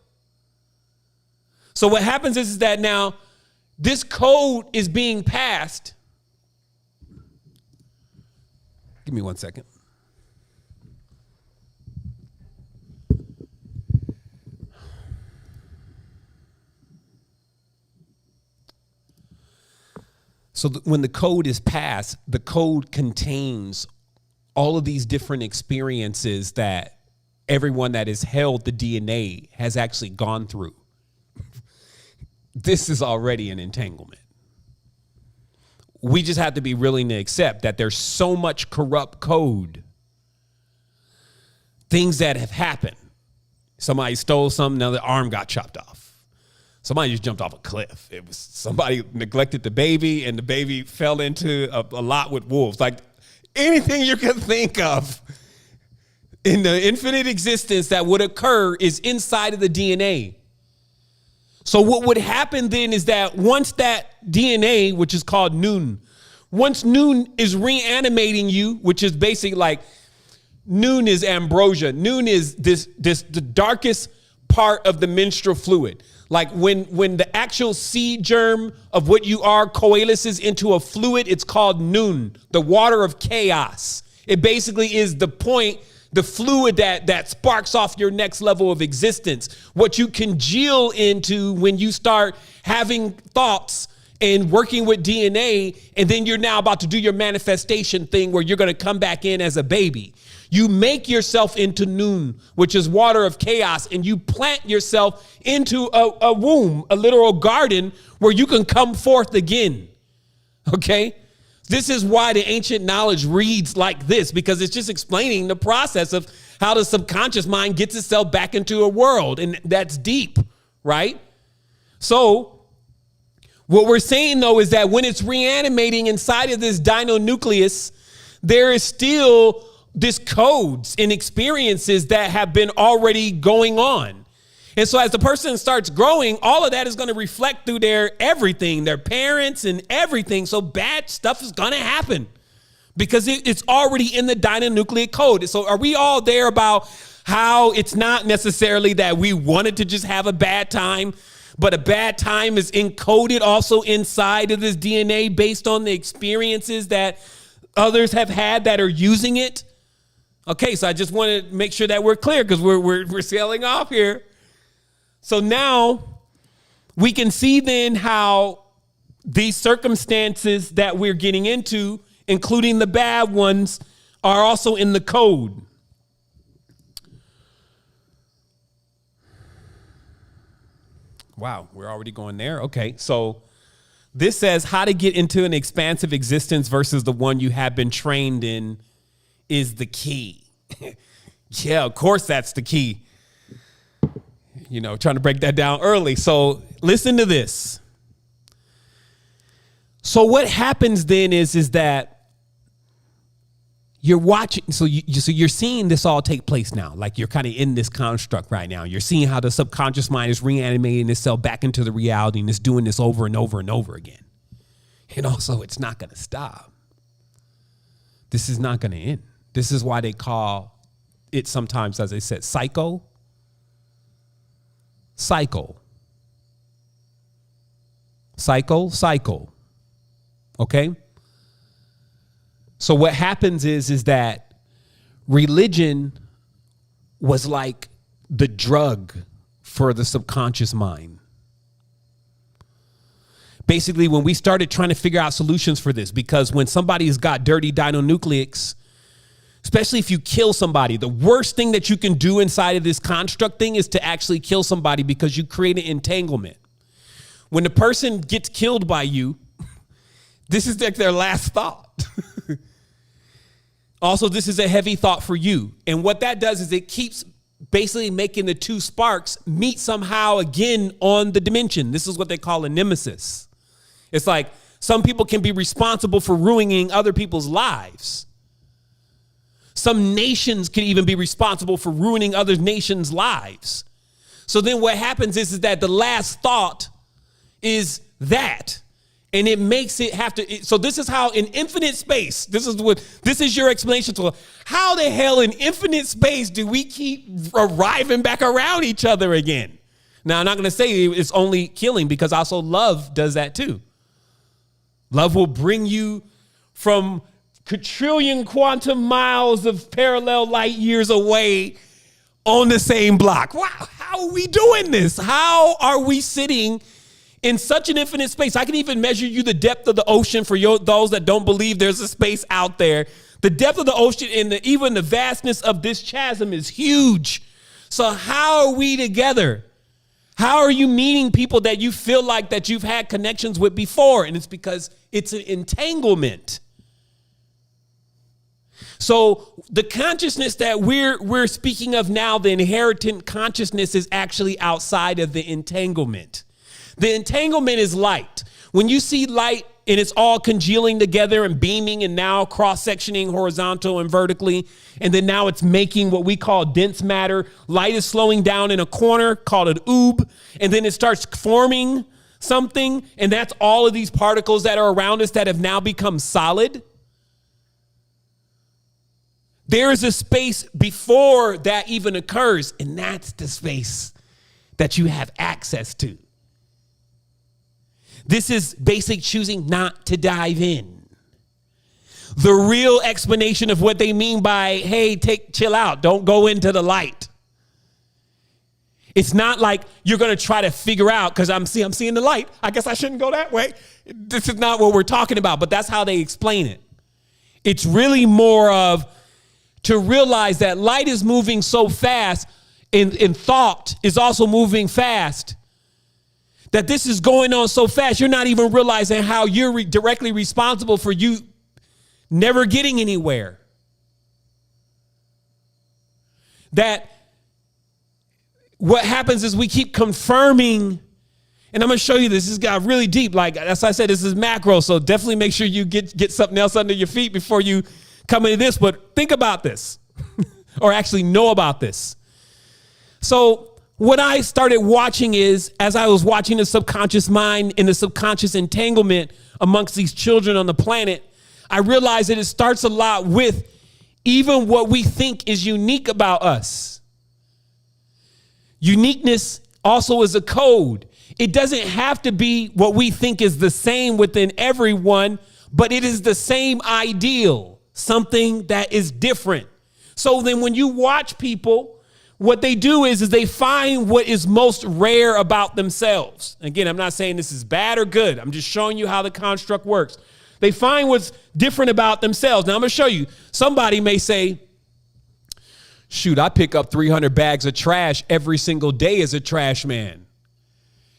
So what happens is that now this code is being passed. Give me 1 second. So when the code is passed, the code contains all of these different experiences that everyone that has held the DNA has actually gone through. This is already an entanglement. We just have to be willing to accept that there's so much corrupt code. Things that have happened. Somebody stole something, now the arm got chopped off. Somebody just jumped off a cliff. It was somebody neglected the baby, and the baby fell into a lot with wolves. Like anything you can think of in the infinite existence that would occur is inside of the DNA. So what would happen then is that once that DNA, which is called Noon, once Noon is reanimating you, which is basically like Noon is ambrosia. Noon is the darkest part of the menstrual fluid. Like when the actual seed germ of what you are coalesces into a fluid, it's called noon, the water of chaos. It basically is the point, the fluid that sparks off your next level of existence. What you congeal into when you start having thoughts and working with DNA, and then you're now about to do your manifestation thing where you're going to come back in as a baby. You make yourself into noon, which is water of chaos, and you plant yourself into a womb, a literal garden where you can come forth again. Okay? This is why the ancient knowledge reads like this, because it's just explaining the process of how the subconscious mind gets itself back into a world. And that's deep, right? So what we're saying, though, is that when it's reanimating inside of this dinonucleus, there is still this codes and experiences that have been already going on. And so as the person starts growing, all of that is going to reflect through their everything, their parents and everything. So bad stuff is going to happen because it's already in the dinonucleate code. So are we all there about how it's not necessarily that we wanted to just have a bad time, but a bad time is encoded also inside of this DNA based on the experiences that others have had that are using it? Okay, so I just want to make sure that we're clear because we're sailing off here. So now we can see then how these circumstances that we're getting into, including the bad ones, are also in the code. Wow, we're already going there. Okay, so this says how to get into an expansive existence versus the one you have been trained in is the key. Yeah, of course that's the key. You know, trying to break that down early. So listen to this. So what happens then is that you're watching. So you're seeing this all take place now. Like you're kind of in this construct right now. You're seeing how the subconscious mind is reanimating itself back into the reality and it's doing this over and over and over again. And also it's not going to stop. This is not going to end. This is why they call it sometimes, as I said, cycle. Okay? So what happens is that religion was like the drug for the subconscious mind. Basically, when we started trying to figure out solutions for this, because when somebody's got dirty dinonucleics, especially if you kill somebody, the worst thing that you can do inside of this construct thing is to actually kill somebody because you create an entanglement. When the person gets killed by you, this is like their last thought. Also, this is a heavy thought for you. And what that does is it keeps basically making the two sparks meet somehow again on the dimension. This is what they call a nemesis. It's like some people can be responsible for ruining other people's lives. Some nations can even be responsible for ruining other nations' lives. So then what happens is that the last thought is that. And it makes it have to. So this is how in infinite space, this is your explanation to how the hell in infinite space do we keep arriving back around each other again? Now, I'm not going to say it's only killing because also love does that too. Love will bring you from quadrillion quantum miles of parallel light years away on the same block. Wow, how are we doing this? How are we sitting in such an infinite space? I can even measure you the depth of the ocean for those that don't believe there's a space out there. The depth of the ocean and even the vastness of this chasm is huge. So how are we together? How are you meeting people that you feel like that you've had connections with before? And it's because it's an entanglement. So the consciousness that we're speaking of now, the inheritant consciousness, is actually outside of the entanglement. The entanglement is light. When you see light and it's all congealing together and beaming and now cross-sectioning horizontal and vertically, and then now it's making what we call dense matter. Light is slowing down in a corner, called an oob, and then it starts forming something, and that's all of these particles that are around us that have now become solid. There is a space before that even occurs, and that's the space that you have access to. This is basic choosing not to dive in. The real explanation of what they mean by, hey, chill out, don't go into the light. It's not like you're going to try to figure out, because I'm seeing the light, I guess I shouldn't go that way. This is not what we're talking about, but that's how they explain it. It's really more of to realize that light is moving so fast, and thought is also moving fast, that this is going on so fast, you're not even realizing how you're directly responsible for you never getting anywhere. That what happens is we keep confirming, and I'm going to show you this. This got really deep. Like, as I said, this is macro, so definitely make sure you get something else under your feet before you come into this. But think about this, or actually know about this. So what I started watching is, as I was watching the subconscious mind and the subconscious entanglement amongst these children on the planet, I realized that it starts a lot with even what we think is unique about us. Uniqueness also is a code. It doesn't have to be what we think is the same within everyone, but it is the same ideal, something that is different. So then when you watch people, what they do is they find what is most rare about themselves. Again, I'm not saying this is bad or good. I'm just showing you how the construct works. They find what's different about themselves. Now, I'm going to show you. Somebody may say, shoot, I pick up 300 bags of trash every single day as a trash man.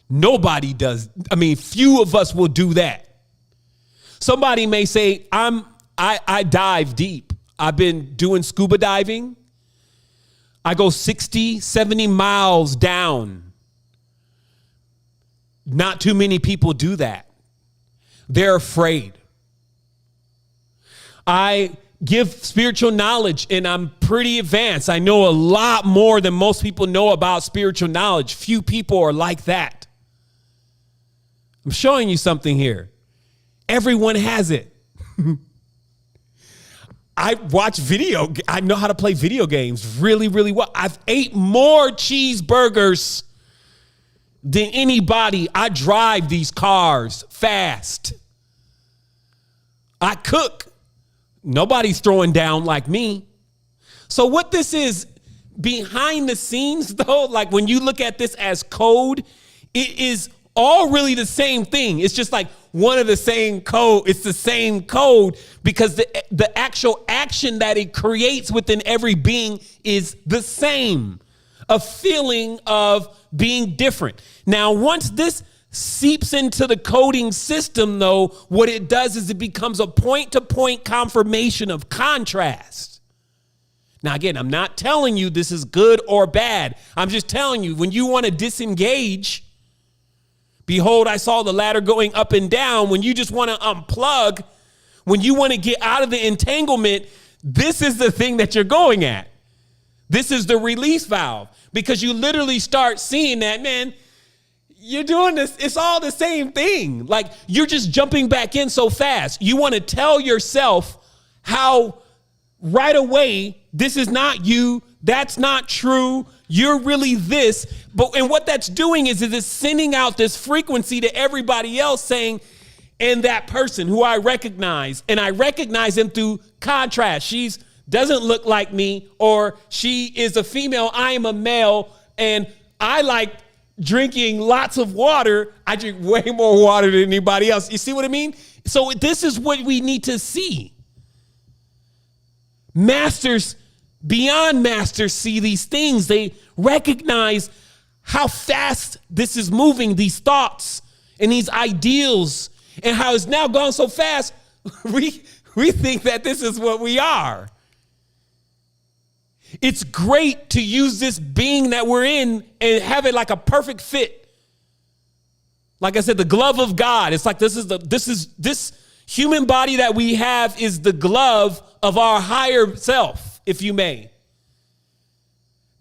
Nobody does. I mean, few of us will do that. Somebody may say, I dive deep. I've been doing scuba diving. I go 60, 70 miles down. Not too many people do that. They're afraid. I give spiritual knowledge and I'm pretty advanced. I know a lot more than most people know about spiritual knowledge. Few people are like that. I'm showing you something here. Everyone has it. I know how to play video games really, really well. I've ate more cheeseburgers than anybody. I drive these cars fast. I cook. Nobody's throwing down like me. So what this is behind the scenes, though, like when you look at this as code, it is all really the same thing. It's just like one of the same code. It's the same code because the actual action that it creates within every being is the same. A feeling of being different. Now, once this seeps into the coding system, though, what it does is it becomes a point-to-point confirmation of contrast. Now, again, I'm not telling you this is good or bad. I'm just telling you, when you want to disengage, behold, I saw the ladder going up and down. When you just want to unplug, when you want to get out of the entanglement, this is the thing that you're going at. This is the release valve, because you literally start seeing that, man, you're doing this. It's all the same thing. Like, you're just jumping back in so fast. You want to tell yourself how right away, this is not you. That's not true. You're really this. And what that's doing is it's sending out this frequency to everybody else saying, and that person who I recognize, and I recognize them through contrast. She's doesn't look like me, or she is a female, I am a male, and I like drinking lots of water. I drink way more water than anybody else. You see what I mean? So this is what we need to see. Masters, beyond masters, see these things. They recognize how fast this is moving, these thoughts and these ideals, and how it's now gone so fast, we think that this is what we are. It's great to use this being that we're in and have it like a perfect fit. Like I said, the glove of God. It's like this human body that we have is the glove of our higher self, if you may.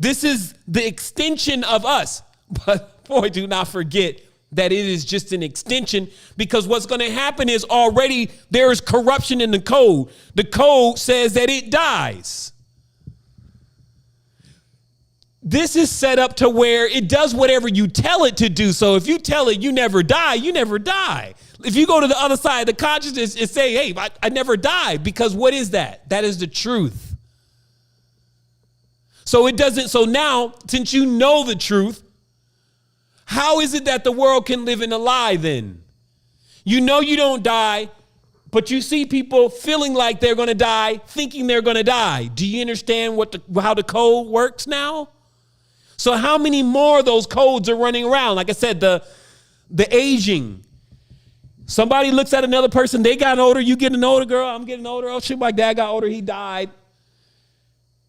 This is the extension of us. But boy, do not forget that it is just an extension, because what's going to happen is already there is corruption in the code. The code says that it dies. this is set up to where it does whatever you tell it to do. So if you tell it you never die, you never die. If you go to the other side of the consciousness and say, hey, I never die, because what is that? That is the truth. So it doesn't, so now, since you know the truth, how is it that the world can live in a lie then? You know you don't die, but you see people feeling like they're going to die, thinking they're going to die. Do you understand how the code works now? So how many more of those codes are running around? Like I said, the aging. Somebody looks at another person, they got older, you getting older, girl, I'm getting older. Oh shit, my dad got older, he died.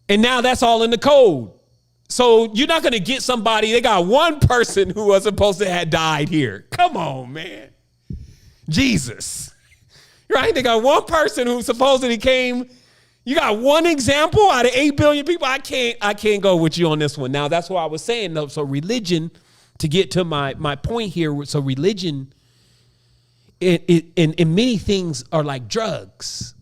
And now that's all in the code. So you're not going to get somebody, they got one person who was supposed to have died here. Come on, man. Jesus. Right? They got one person who supposedly came. You got one example out of 8 billion people. I can't go with you on this one. Now, that's what I was saying, though. So religion, to get to my point here, so religion in many things are like drugs.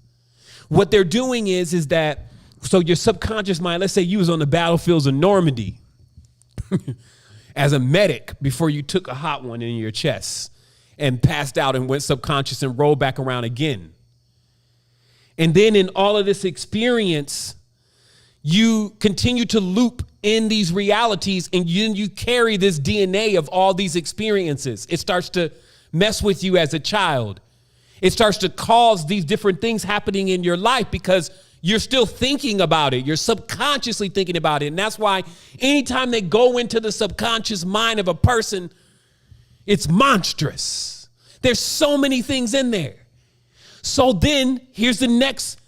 What they're doing is that, so your subconscious mind, let's say you was on the battlefields of Normandy as a medic before you took a hot one in your chest and passed out and went subconscious and rolled back around again. And then in all of this experience, you continue to loop in these realities, and you carry this DNA of all these experiences. It starts to mess with you as a child. It starts to cause these different things happening in your life because you're still thinking about it. You're subconsciously thinking about it. And that's why anytime they go into the subconscious mind of a person, it's monstrous. There's so many things in there. So then here's the next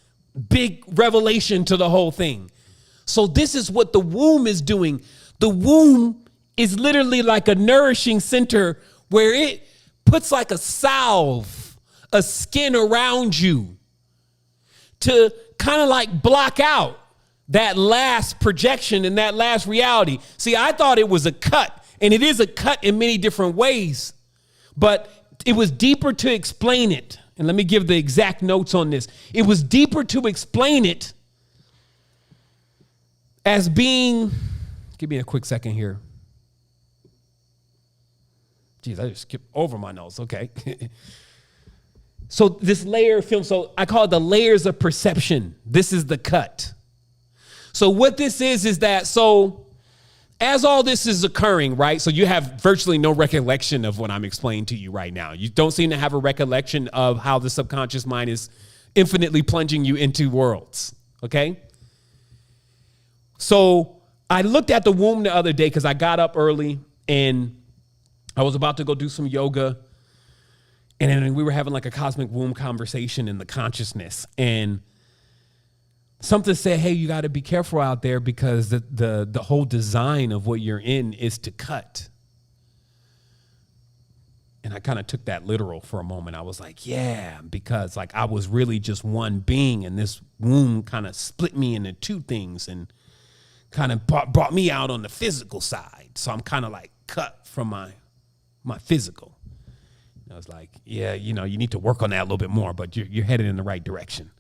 big revelation to the whole thing. So this is what the womb is doing. The womb is literally like a nourishing center where it puts like a salve, a skin around you to kind of like block out that last projection and that last reality. See, I thought it was a cut, and it is a cut in many different ways, but it was deeper to explain it. And let me give the exact notes on this. It was deeper to explain it as being, give me a quick second here. Geez, I just skipped over my notes. Okay. So this layer of film, so I call it the layers of perception. This is the cut. So what this is that, so as all this is occurring, right? So you have virtually no recollection of what I'm explaining to you right now. You don't seem to have a recollection of how the subconscious mind is infinitely plunging you into worlds, okay? So I looked at the womb the other day because I got up early and I was about to go do some yoga. And then we were having like a cosmic womb conversation in the consciousness. And something said, hey, you got to be careful out there because the whole design of what you're in is to cut. And I kind of took that literal for a moment. I was like, yeah, because like I was really just one being, and this womb kind of split me into two things and kind of brought me out on the physical side. So I'm kind of like cut from my physical. I was like, yeah, you need to work on that a little bit more, but you're headed in the right direction.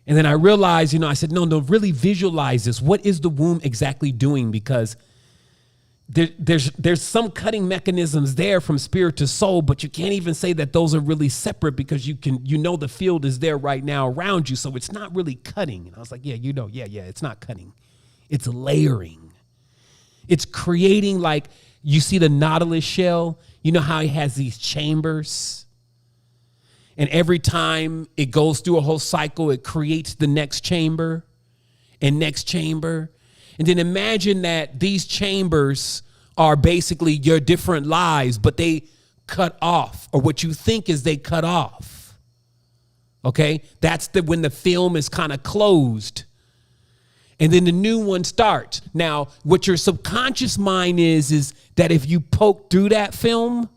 And then I realized, I said, no, really visualize this. What is the womb exactly doing? Because there's some cutting mechanisms there from spirit to soul, but you can't even say that those are really separate because the field is there right now around you. So it's not really cutting. And I was like, yeah, it's not cutting. It's layering. It's creating, like, you see the nautilus shell, you know how it has these chambers? And every time it goes through a whole cycle, it creates the next chamber and next chamber. And then imagine that these chambers are basically your different lives, but they cut off, or what you think is they cut off. Okay? That's when the film is kind of closed. And then the new one starts. Now, what your subconscious mind is that if you poke through that film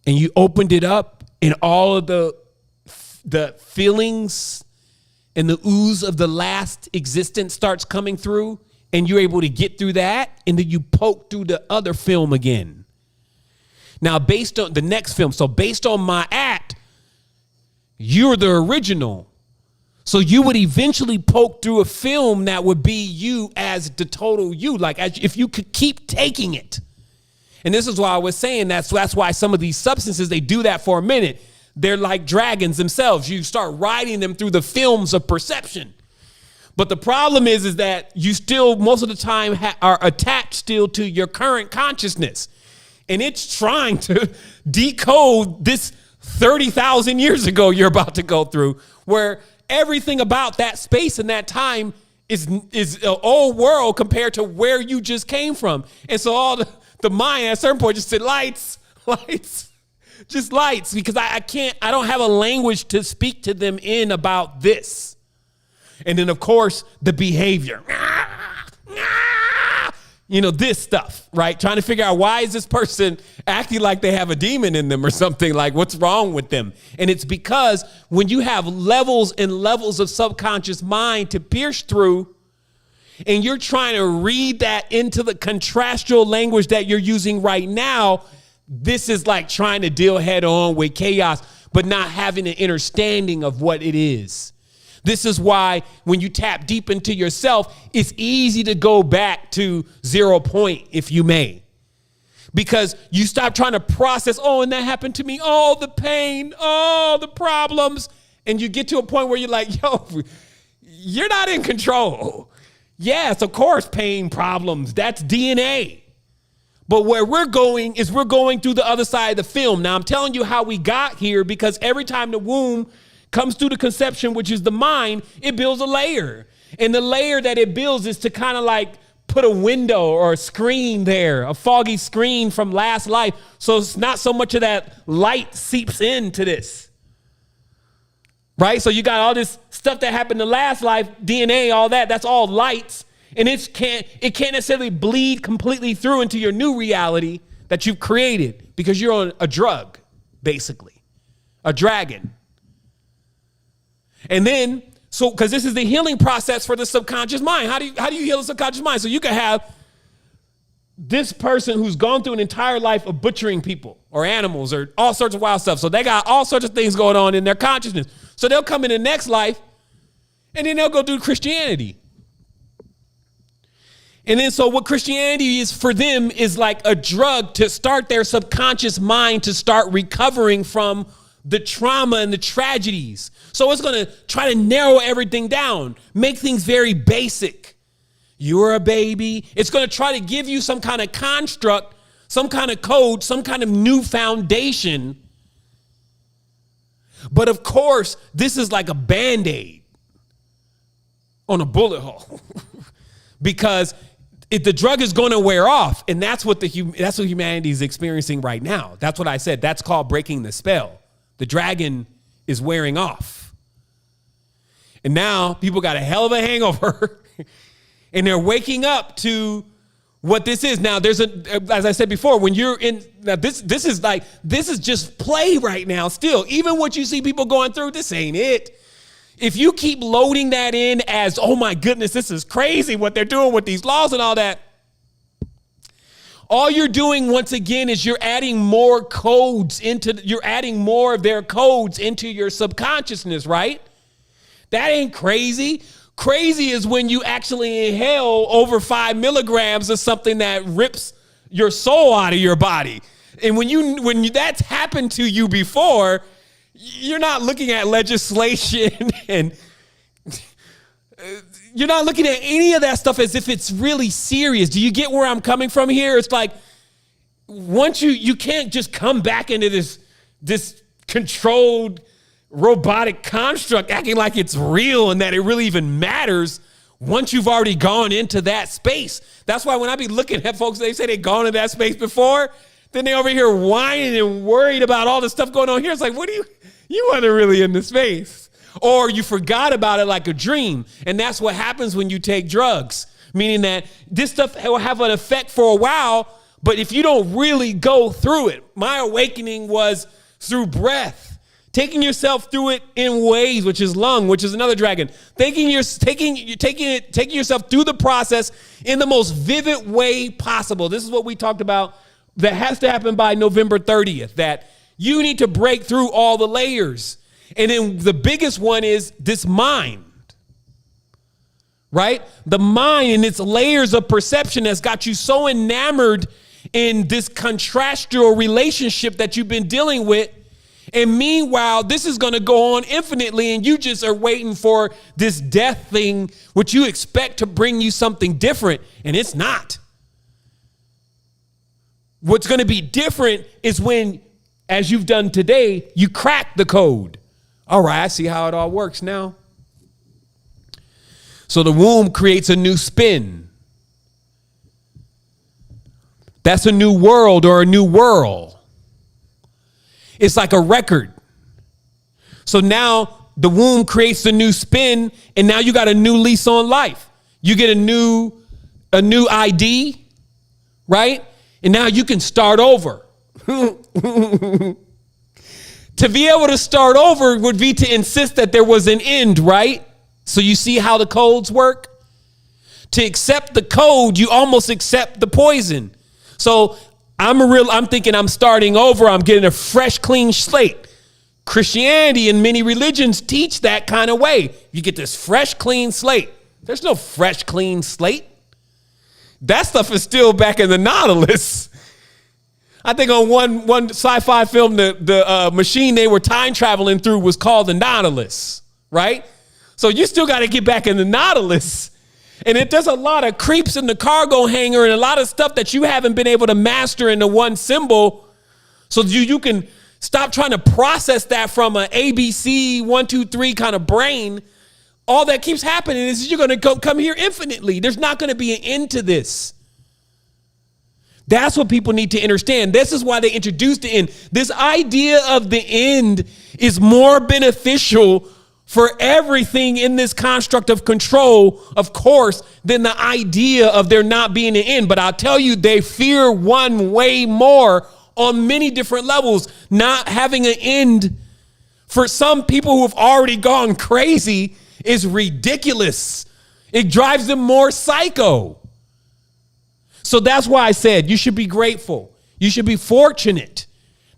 and you opened it up and all of the feelings and the ooze of the last existence starts coming through, and you're able to get through that, and then you poke through the other film again. Now, based on the next film, so based on my act, you're the original. So you would eventually poke through a film that would be you as the total you, like if you could keep taking it. And this is why I was saying that's why some of these substances, they do that for a minute. They're like dragons themselves. You start riding them through the films of perception. But the problem is that you still, most of the time, are attached still to your current consciousness. And it's trying to decode this 30,000 years ago you're about to go through, where everything about that space and that time is an old world compared to where you just came from. And so all the mind at a certain point just said, lights, just lights, because I don't have a language to speak to them in about this. And then, of course, the behavior. This stuff, right? Trying to figure out, why is this person acting like they have a demon in them or something? Like, what's wrong with them? And it's because when you have levels and levels of subconscious mind to pierce through, and you're trying to read that into the contrastual language that you're using right now, this is like trying to deal head on with chaos, but not having an understanding of what it is. This is why when you tap deep into yourself, it's easy to go back to 0 point, if you may, because you stop trying to process, and that happened to me, the pain, the problems. And you get to a point where you're like, you're not in control. Yes, of course, pain, problems, that's DNA. But where we're going is we're going through the other side of the film. Now, I'm telling you how we got here, because every time the womb comes through the conception, which is the mind, it builds a layer. And the layer that it builds is to kind of like put a window or a screen there, a foggy screen from last life. So it's not so much of that light seeps into this. Right? So you got all this stuff that happened in the last life, DNA, all that, that's all lights. And it can't necessarily bleed completely through into your new reality that you've created, because you're on a drug, basically, a dragon. And then, because this is the healing process for the subconscious mind. How do you heal the subconscious mind? So you can have this person who's gone through an entire life of butchering people or animals or all sorts of wild stuff. So they got all sorts of things going on in their consciousness. So they'll come in the next life and then they'll go do Christianity. And then so what Christianity is for them is like a drug to start their subconscious mind to start recovering from the trauma and the tragedies. So it's going to try to narrow everything down, make things very basic. You're a baby. It's going to try to give you some kind of construct, some kind of code, some kind of new foundation. But of course, this is like a Band-Aid on a bullet hole because the drug is going to wear off. And that's what humanity is experiencing right now. That's what I said. That's called breaking the spell. The dragon is wearing off. And now people got a hell of a hangover and they're waking up to what this is. Now as I said before, when you're in, now this is just play right now still. Even what you see people going through, this ain't it. If you keep loading that in as, oh my goodness, this is crazy what they're doing with these laws and all that. All you're doing once again is you're adding more of their codes into your subconsciousness, right? That ain't crazy. Crazy is when you actually inhale over 5 milligrams of something that rips your soul out of your body. And when that's happened to you before, you're not looking at legislation and you're not looking at any of that stuff as if it's really serious. Do you get where I'm coming from here? It's like once you can't just come back into this controlled robotic construct acting like it's real and that it really even matters once you've already gone into that space. That's why when I be looking at folks, they say they've gone into that space before, then they over here whining and worried about all the stuff going on here. It's like, you weren't really in the space. Or you forgot about it like a dream. And that's what happens when you take drugs, meaning that this stuff will have an effect for a while, but if you don't really go through it, my awakening was through breath, taking yourself through it in waves, which is lung, which is another dragon, taking yourself through the process in the most vivid way possible. This is what we talked about that has to happen by November 30th, that you need to break through all the layers. And then the biggest one is this mind, right? The mind and its layers of perception has got you so enamored in this contrastual relationship that you've been dealing with. And meanwhile, this is going to go on infinitely, and you just are waiting for this death thing, which you expect to bring you something different, and it's not. What's going to be different is when, as you've done today, you crack the code. All right, I see how it all works now. So the womb creates a new spin. That's a new world or a new whirl. It's like a record. So now the womb creates a new spin, and now you got a new lease on life. You get a new ID, right? And now you can start over. To be able to start over would be to insist that there was an end, right? So you see how the codes work? To accept the code, you almost accept the poison. So I'm thinking I'm starting over. I'm getting a fresh, clean slate. Christianity and many religions teach that kind of way. You get this fresh, clean slate. There's no fresh, clean slate. That stuff is still back in the Nautilus. I think on one sci-fi film, the machine they were time traveling through was called the Nautilus, right? So you still got to get back in the Nautilus. And there's a lot of creeps in the cargo hangar and a lot of stuff that you haven't been able to master into one symbol. So you can stop trying to process that from an ABC 1, 2, 3 kind of brain. All that keeps happening is you're going to come here infinitely. There's not going to be an end to this. That's what people need to understand. This is why they introduced the end. This idea of the end is more beneficial for everything in this construct of control, of course, than the idea of there not being an end. But I'll tell you, they fear one way more on many different levels. Not having an end for some people who have already gone crazy is ridiculous. It drives them more psycho. So that's why I said you should be grateful. You should be fortunate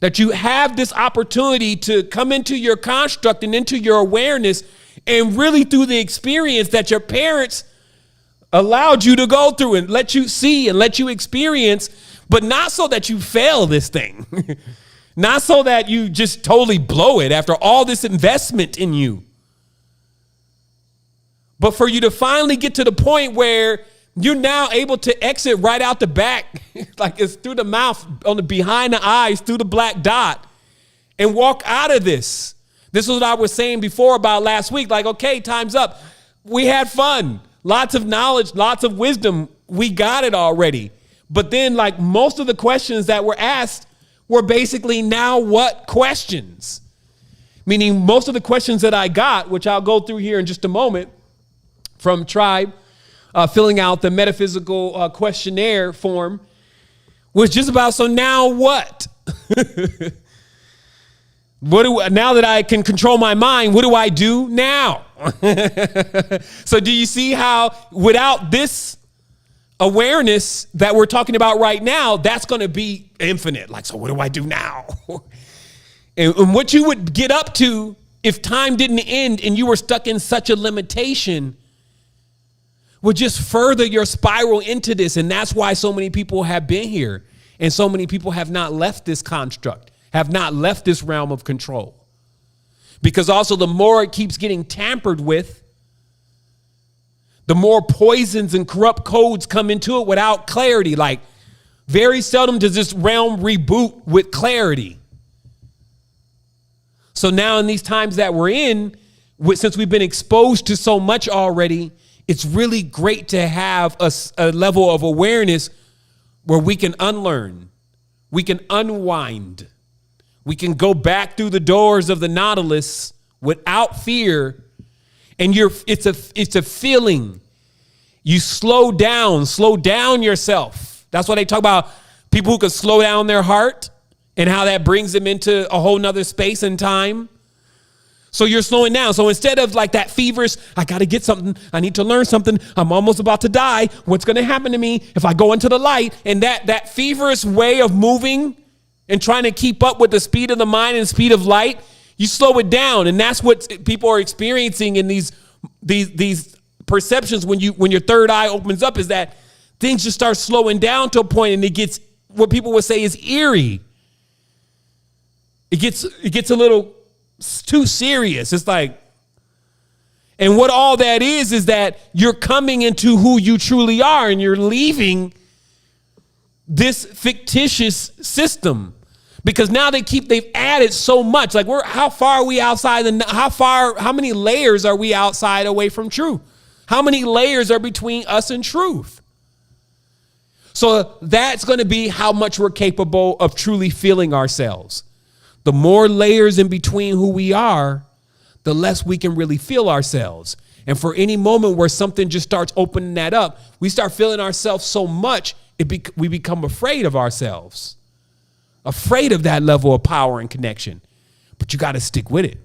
that you have this opportunity to come into your construct and into your awareness, and really through the experience that your parents allowed you to go through and let you see and let you experience, but not so that you fail this thing. Not so that you just totally blow it after all this investment in you. But for you to finally get to the point where you're now able to exit right out the back, like it's through the mouth, on the behind the eyes, through the black dot, and walk out of this. This is what I was saying before about last week. Like, okay, time's up. We had fun, lots of knowledge, lots of wisdom. We got it already. But then, like, most of the questions that were asked were basically now what questions? Meaning most of the questions that I got, which I'll go through here in just a moment, from Tribe, filling out the metaphysical questionnaire form, was just about, so now what? Now that I can control my mind, what do I do now? So do you see how without this awareness that we're talking about right now, that's going to be infinite. Like, so what do I do now? And what you would get up to if time didn't end and you were stuck in such a limitation would just further your spiral into this. And that's why so many people have been here and so many people have not left this construct, have not left this realm of control. Because also the more it keeps getting tampered with, the more poisons and corrupt codes come into it without clarity. Like, very seldom does this realm reboot with clarity. So now in these times that we're in, since we've been exposed to so much already, it's really great to have a level of awareness where we can unlearn, we can unwind, we can go back through the doors of the Nautilus without fear. And it's a feeling. You slow down yourself. That's why they talk about people who can slow down their heart and how that brings them into a whole nother space and time. So you're slowing down. So instead of like that feverish, I got to get something, I need to learn something, I'm almost about to die, what's going to happen to me if I go into the light? And that feverish way of moving and trying to keep up with the speed of the mind and speed of light, You slow it down, and that's what people are experiencing in these perceptions when your third eye opens up, is that things just start slowing down to a point, and it gets what people would say is eerie. It gets a little too serious. It's like, and what all that is that you're coming into who you truly are, and you're leaving this fictitious system, because now they've added so much. Like, how far are we outside? How many layers are we outside away from truth? How many layers are between us and truth? So that's going to be how much we're capable of truly feeling ourselves. The more layers in between who we are, the less we can really feel ourselves. And for any moment where something just starts opening that up, we start feeling ourselves so much, we become afraid of ourselves, afraid of that level of power and connection. But you got to stick with it.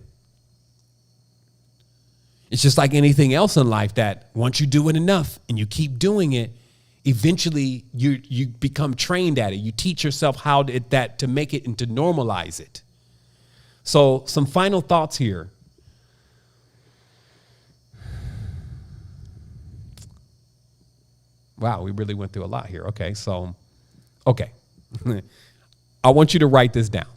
It's just like anything else in life, that once you do it enough and you keep doing it, eventually you become trained at it. You teach yourself how to make it and to normalize it. So some final thoughts here. Wow, we really went through a lot here. Okay. I want you to write this down.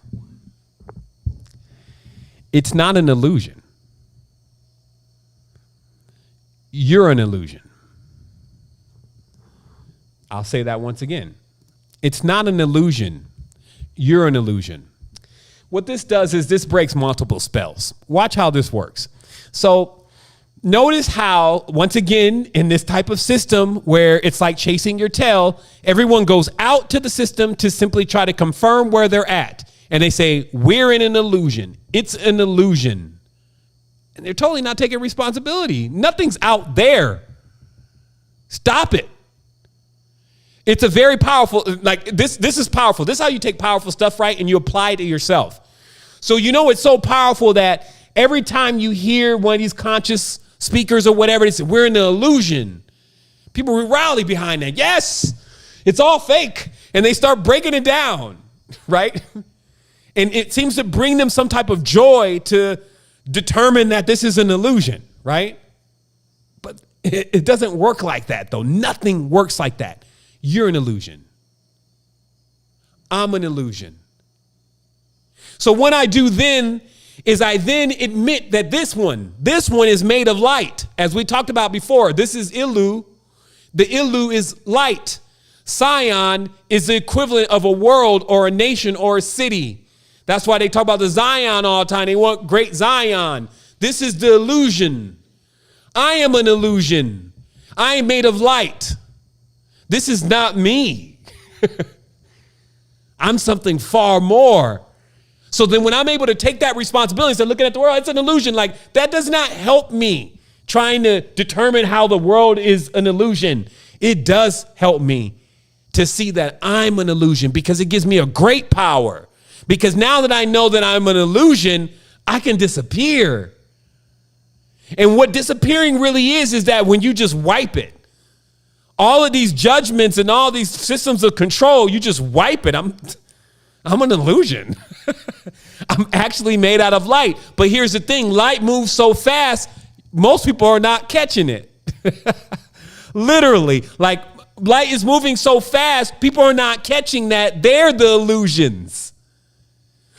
It's not an illusion. You're an illusion. I'll say that once again. It's not an illusion. You're an illusion. What this does is this breaks multiple spells. Watch how this works. So notice how, once again, in this type of system where it's like chasing your tail, everyone goes out to the system to simply try to confirm where they're at. And they say, we're in an illusion. It's an illusion. And they're totally not taking responsibility. Nothing's out there. Stop it. It's a very powerful, like this is powerful. This is how you take powerful stuff, right? And you apply it to yourself. So it's so powerful that every time you hear one of these conscious speakers or whatever, they say, we're in an illusion. People rally behind that. Yes, it's all fake. And they start breaking it down, right? And it seems to bring them some type of joy to determine that this is an illusion, right? But it doesn't work like that, though. Nothing works like that. You're an illusion. I'm an illusion. So what I do then is I then admit that this one is made of light. As we talked about before, this is Ilu. The Ilu is light. Sion is the equivalent of a world or a nation or a city. That's why they talk about the Zion all the time. They want great Zion. This is the illusion. I am an illusion. I am made of light. This is not me. I'm something far more. So then when I'm able to take that responsibility and start looking at the world, it's an illusion. Like, that does not help me trying to determine how the world is an illusion. It does help me to see that I'm an illusion, because it gives me a great power. Because now that I know that I'm an illusion, I can disappear. And what disappearing really is that when you just wipe it, all of these judgments and all these systems of control, you just wipe it. I'm an illusion. I'm actually made out of light. But here's the thing. Light moves so fast, most people are not catching it. Literally, like, light is moving so fast, people are not catching that they're the illusions.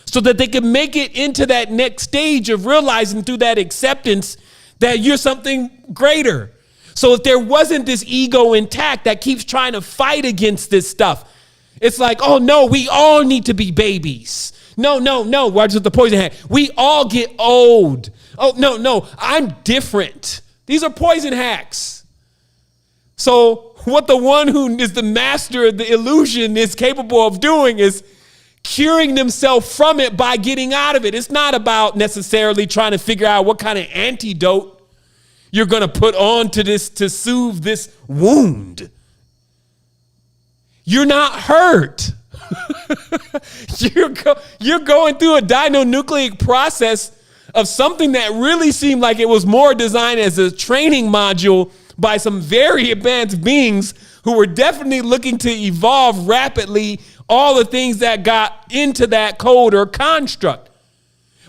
So that they can make it into that next stage of realizing through that acceptance that you're something greater. So if there wasn't this ego intact that keeps trying to fight against this stuff, it's like, oh no, we all need to be babies. No. Watch the poison hat. We all get old. Oh, no, I'm different. These are poison hacks. So what the one who is the master of the illusion is capable of doing is curing themselves from it by getting out of it. It's not about necessarily trying to figure out what kind of antidote you're going to put on to this to soothe this wound. You're not hurt. You're going through a dinonucleic process of something that really seemed like it was more designed as a training module by some very advanced beings who were definitely looking to evolve rapidly all the things that got into that code or construct.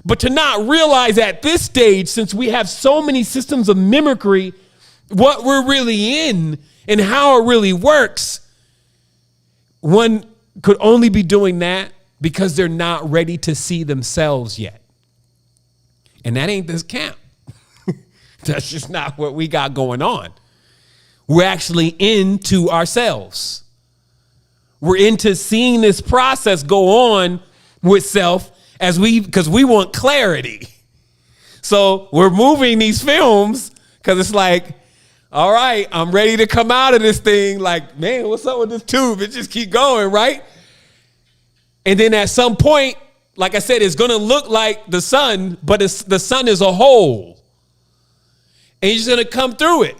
But to not realize at this stage, since we have so many systems of mimicry, what we're really in and how it really works, one could only be doing that because they're not ready to see themselves yet. And that ain't this camp. That's just not what we got going on. We're actually into ourselves. We're into seeing this process go on with self because we want clarity. So we're moving these films because it's like, all right, I'm ready to come out of this thing. Like, man, what's up with this tube? It just keep going, right? And then at some point, like I said, it's going to look like the sun, but the sun is a hole. And you're just going to come through it.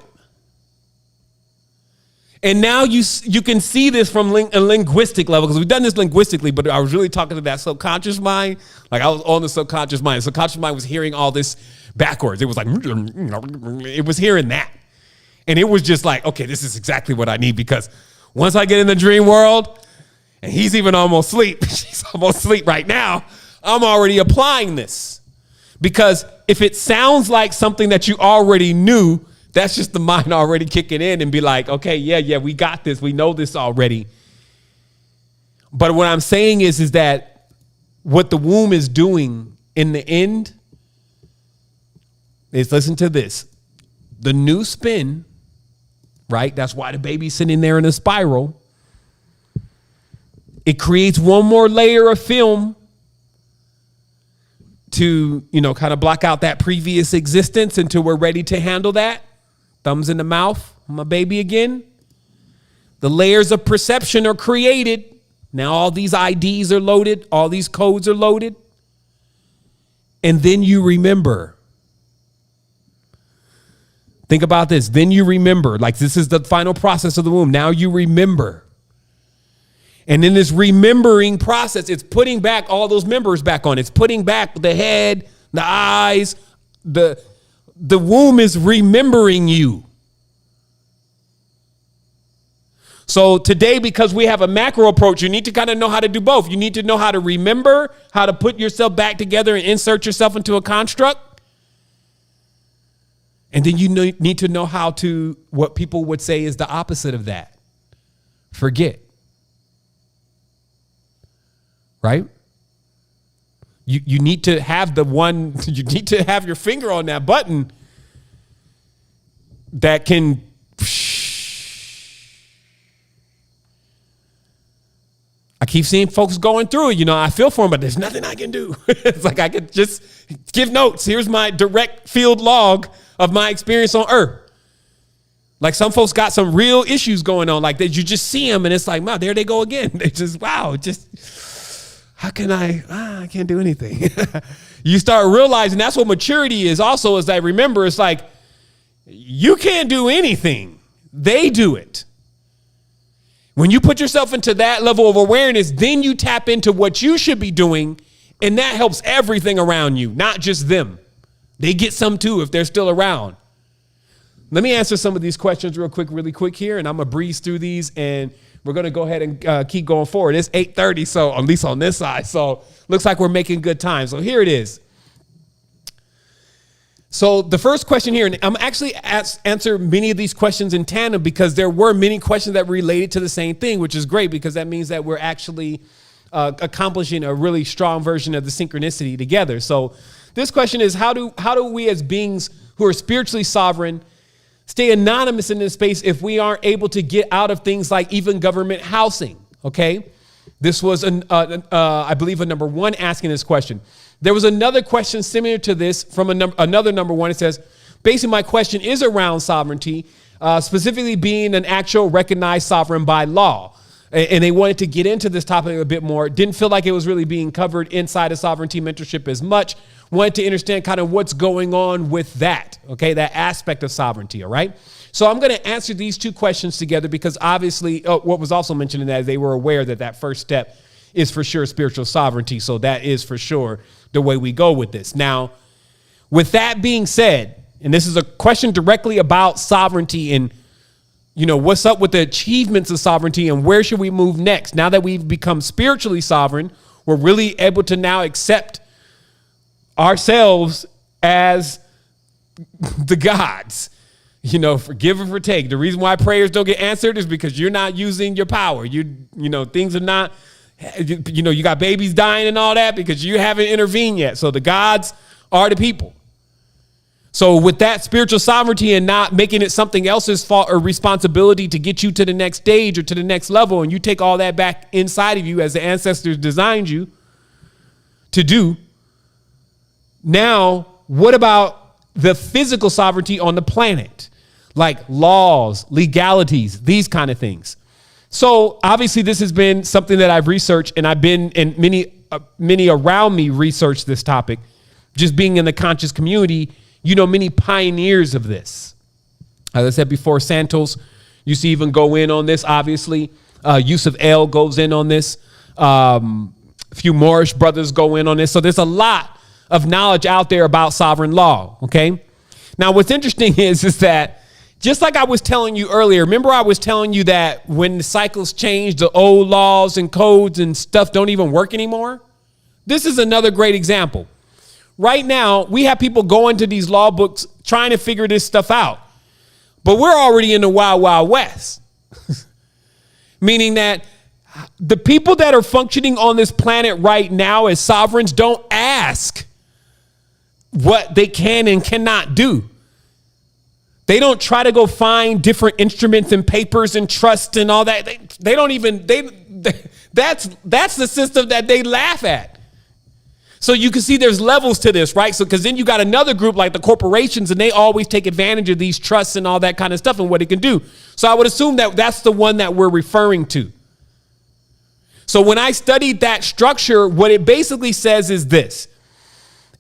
And now you can see this from a linguistic level, because we've done this linguistically, but I was really talking to that subconscious mind. Like I was on the subconscious mind. The subconscious mind was hearing all this backwards. It was like, it was hearing that. And it was just like, okay, this is exactly what I need, because once I get in the dream world, and he's even almost asleep, she's almost asleep right now, I'm already applying this. Because if it sounds like something that you already knew, that's just the mind already kicking in and be like, okay, yeah, we got this. We know this already. But what I'm saying is that what the womb is doing in the end is, listen to this, the new spin, right? That's why the baby's sitting there in a spiral. It creates one more layer of film to, kind of block out that previous existence until we're ready to handle that. Thumbs in the mouth, my baby again. The layers of perception are created. Now all these IDs are loaded. All these codes are loaded. And then you remember. Think about this. Then you remember. Like, this is the final process of the womb. Now you remember. And in this remembering process, it's putting back all those members back on. It's putting back the head, the eyes, the womb is remembering you. So today, because we have a macro approach, you need to kind of know how to do both. You need to know how to remember, how to put yourself back together and insert yourself into a construct. And then you need to know how to, what people would say is the opposite of that, forget. Right? You need to have you need to have your finger on that button that can. I keep seeing folks going through it. I feel for them, but there's nothing I can do. It's like I could just give notes. Here's my direct field log of my experience on Earth. Like, some folks got some real issues going on. Like, that you just see them and it's like, wow, there they go again. They just, wow, how can I can't do anything. You start realizing that's what maturity is also, is that, remember, it's like, you can't do anything. They do it. When you put yourself into that level of awareness, then you tap into what you should be doing, and that helps everything around you, not just them. They get some too if they're still around. Let me answer some of these questions really quick here, and I'm going to breeze through these, and we're going to go ahead and keep going forward. It's 8:30, so at least on this side, so looks like we're making good time. So here it is. So the first question here, and I'm actually answer many of these questions in tandem, because there were many questions that related to the same thing, which is great, because that means that we're actually accomplishing a really strong version of the synchronicity together. So this question is, how do we as beings who are spiritually sovereign stay anonymous in this space if we aren't able to get out of things like even government housing? Okay, this was I believe a number one asking this question. There was another question similar to this from another number one. It says, basically, my question is around sovereignty, specifically being an actual recognized sovereign by law. And they wanted to get into this topic a bit more. Didn't feel like it was really being covered inside of sovereignty mentorship as much. Wanted to understand kind of what's going on with that, okay, that aspect of sovereignty, all right? So I'm going to answer these two questions together, because obviously what was also mentioned in that is they were aware that that first step is for sure spiritual sovereignty. So that is for sure the way we go with this. Now, with that being said, and this is a question directly about sovereignty and, what's up with the achievements of sovereignty and where should we move next? Now that we've become spiritually sovereign, we're really able to now accept ourselves as the gods. You know, forgive and forsake. The reason why prayers don't get answered is because you're not using your power. You know, things are not, you know, you got babies dying and all that because you haven't intervened yet. So the gods are the people. So with that spiritual sovereignty and not making it something else's fault or responsibility to get you to the next stage or to the next level, and you take all that back inside of you as the ancestors designed you to do. Now, what about the physical sovereignty on the planet? Like laws, legalities, these kind of things. So obviously this has been something that I've researched, and I've been in many around me research this topic, just being in the conscious community, you know, many pioneers of this. As I said before, Santos used to even go in on this, obviously. Yusuf El goes in on this. A few Moorish brothers go in on this. So there's a lot of knowledge out there about sovereign law, okay? Now, what's interesting is that just like I was telling you earlier, remember I was telling you that when the cycles change, the old laws and codes and stuff don't even work anymore? This is another great example. Right now, we have people going to these law books trying to figure this stuff out. But we're already in the wild, wild west. Meaning that the people that are functioning on this planet right now as sovereigns don't ask what they can and cannot do. They don't try to go find different instruments and papers and trust and all that. They don't even, that's the system that they laugh at. So you can see there's levels to this, right? So, because then you got another group like the corporations, and they always take advantage of these trusts and all that kind of stuff and what it can do. So I would assume that that's the one that we're referring to. So when I studied that structure, what it basically says is this.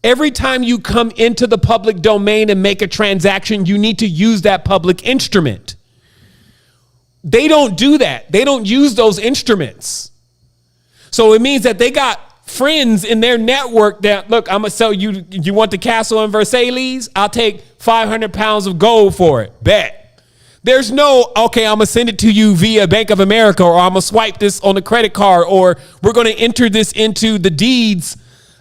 Every time you come into the public domain and make a transaction, you need to use that public instrument. They don't do that. They don't use those instruments. So it means that they got friends in their network that, look, I'm going to sell you. You want the castle in Versailles? I'll take 500 pounds of gold for it. Bet. There's no, okay, I'm going to send it to you via Bank of America, or I'm going to swipe this on the credit card, or we're going to enter this into the deeds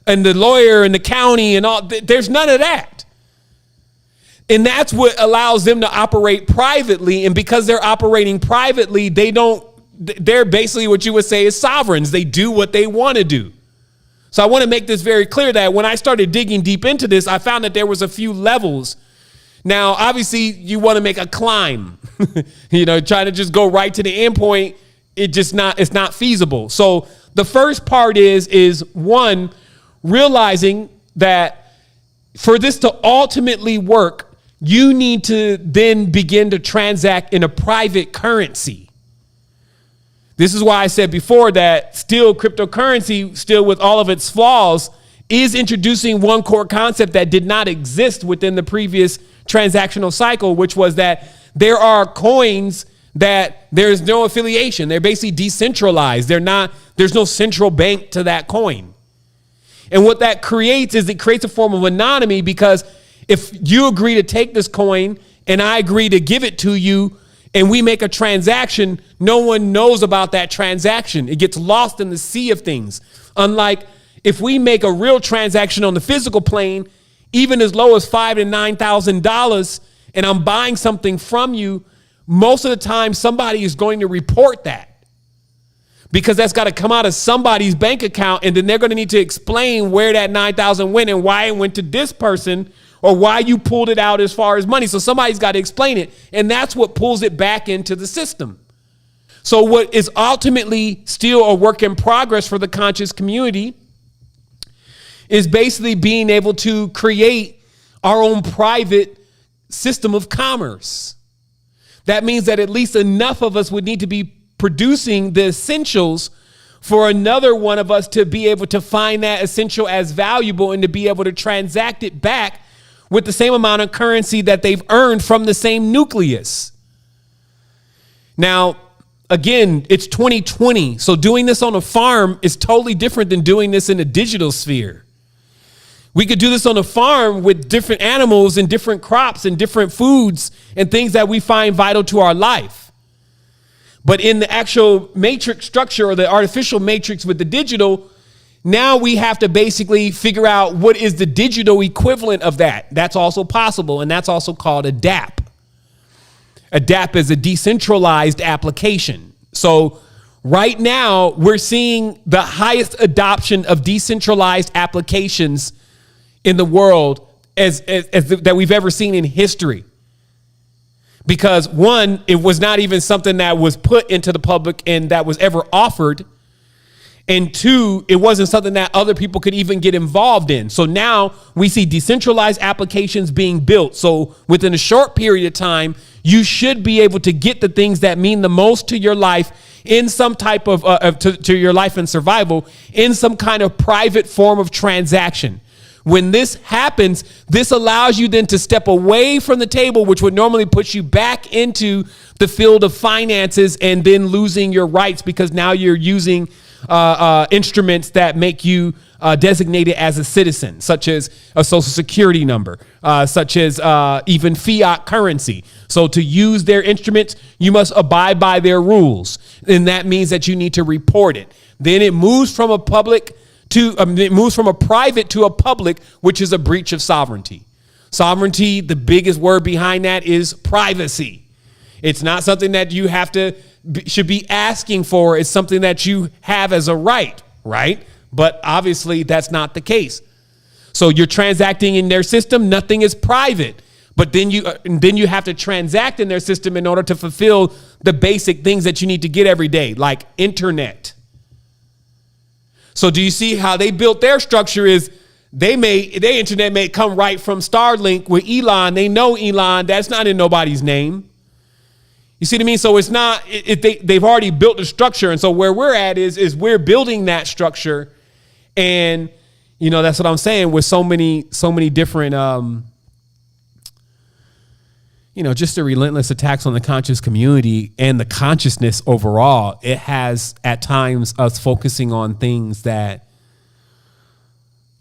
and the lawyer and the county and all. There's none of that. And that's what allows them to operate privately. And because they're operating privately, they're basically what you would say is sovereigns. They do what they want to do. So I want to make this very clear that when I started digging deep into this, I found that there was a few levels. Now, obviously, you want to make a climb, trying to just go right to the end point. It's not feasible. So the first part is one, realizing that for this to ultimately work, you need to then begin to transact in a private currency. This is why I said before that still cryptocurrency, still with all of its flaws, is introducing one core concept that did not exist within the previous transactional cycle, which was that there are coins that there's no affiliation. They're basically decentralized. There's no central bank to that coin. And what that creates is it creates a form of anonymity, because if you agree to take this coin and I agree to give it to you and we make a transaction, no one knows about that transaction. It gets lost in the sea of things. Unlike if we make a real transaction on the physical plane, even as low as $5,000 to $9,000, and I'm buying something from you, most of the time somebody is going to report that, because that's got to come out of somebody's bank account, and then they're going to need to explain where that $9,000 went and why it went to this person, or why you pulled it out as far as money. So somebody's got to explain it, and that's what pulls it back into the system. So what is ultimately still a work in progress for the conscious community is basically being able to create our own private system of commerce. That means that at least enough of us would need to be producing the essentials for another one of us to be able to find that essential as valuable and to be able to transact it back with the same amount of currency that they've earned from the same nucleus. Now, again, it's 2020. So doing this on a farm is totally different than doing this in a digital sphere. We could do this on a farm with different animals and different crops and different foods and things that we find vital to our life. But in the actual matrix structure, or the artificial matrix with the digital, Now we have to basically figure out what is the digital equivalent of that. That's also possible, and that's also called a DApp. A DApp is a decentralized application. So right now we're seeing the highest adoption of decentralized applications in the world as that we've ever seen in history. Because one, it was not even something that was put into the public and that was ever offered. And two, it wasn't something that other people could even get involved in. So now we see decentralized applications being built. So within a short period of time, you should be able to get the things that mean the most to your life in some type of, to your life and survival in some kind of private form of transaction. When this happens, this allows you then to step away from the table, which would normally put you back into the field of finances and then losing your rights because now you're using instruments that make you designated as a citizen, such as a social security number, such as even fiat currency. So to use their instruments, you must abide by their rules. And that means that you need to report it. Then it moves from a public to it moves from a private to a public, which is a breach of sovereignty. Sovereignty, the biggest word behind that is privacy. It's not something that you have to should be asking for. It's something that you have as a right, right? But obviously that's not the case. So you're transacting in their system. Nothing is private, but then you have to transact in their system in order to fulfill the basic things that you need to get every day, like internet. So do you see how they built their structure is their internet may come right from Starlink with Elon. They know Elon. That's not in nobody's name. You see what I mean? So it's not, they've already built the structure. And so where we're at is we're building that structure. And, you know, that's what I'm saying with so many different, you know, just the relentless attacks on the conscious community and the consciousness overall. It has at times us focusing on things that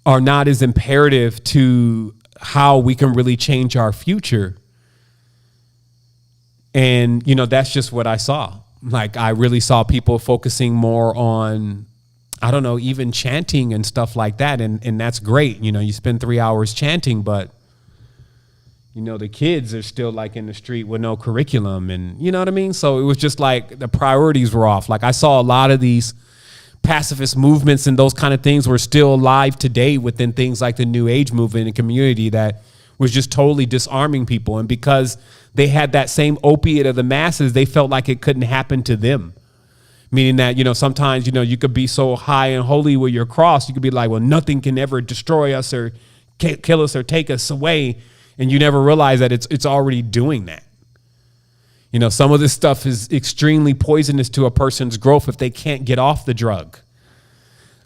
are not as imperative to how we can really change our future. And, you know, that's just what I saw. Like, I really saw people focusing more on, I don't know, even chanting and stuff like that. And that's great. You know, you spend 3 hours chanting, but, you know, the kids are still like in the street with no curriculum. And you know what I mean? So it was just like the priorities were off. Like I saw a lot of these pacifist movements and those kind of things were still alive today within things like the New Age movement and community that was just totally disarming people. And because they had that same opiate of the masses, they felt like it couldn't happen to them. Meaning that, you know, sometimes, you know, you could be so high and holy with your cross. You could be like, well, nothing can ever destroy us or kill us or take us away. And you never realize that it's already doing that. You know, some of this stuff is extremely poisonous to a person's growth if they can't get off the drug.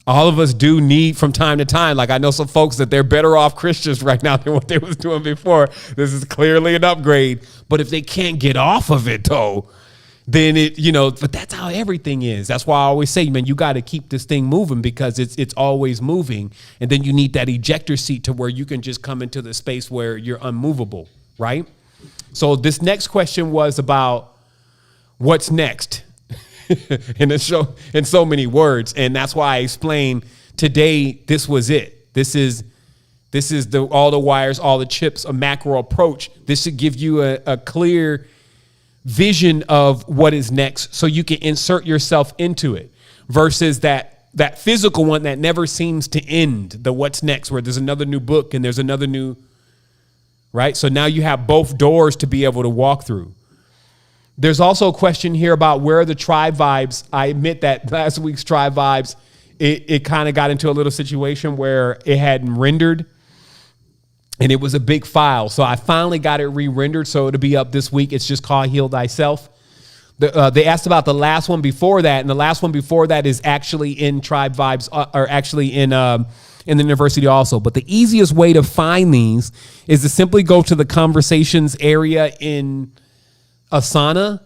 All of us do need from time to time. Like I know some folks that they're better off Christians right now than what they was doing before. This is clearly an upgrade. But if they can't get off of it though, then it, you know, but that's how everything is. That's why I always say, man, you got to keep this thing moving because it's always moving. And then you need that ejector seat to where you can just come into the space where you're unmovable, right? So this next question was about what's next in so many words. And that's why I explained today, this was it. This is all the wires, all the chips, a macro approach. This should give you a clear vision of what is next so you can insert yourself into it versus that physical one that never seems to end, the what's next, where there's another new book and there's another new, right? So now you have both doors to be able to walk through. There's also a question here about where are the tribe vibes. I admit that last week's tribe vibes, it kind of got into a little situation where it hadn't rendered. And it was a big file. So I finally got it re-rendered. So it'll be up this week. It's just called Heal Thyself. They asked about the last one before that. And the last one before that is actually in Tribe Vibes or actually in the university also. But the easiest way to find these is to simply go to the conversations area in Asana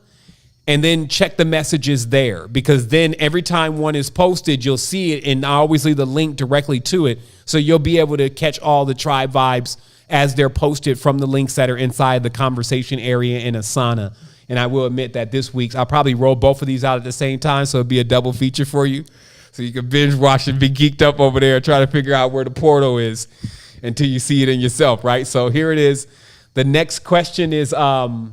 and then check the messages there, because then every time one is posted, you'll see it, and I always leave the link directly to it. So you'll be able to catch all the tribe vibes as they're posted from the links that are inside the conversation area in Asana. And I will admit that this week, I'll probably roll both of these out at the same time, so it'll be a double feature for you. So you can binge watch and be geeked up over there, try to figure out where the portal is until you see it in yourself, right? So here it is. The next question is, yeah,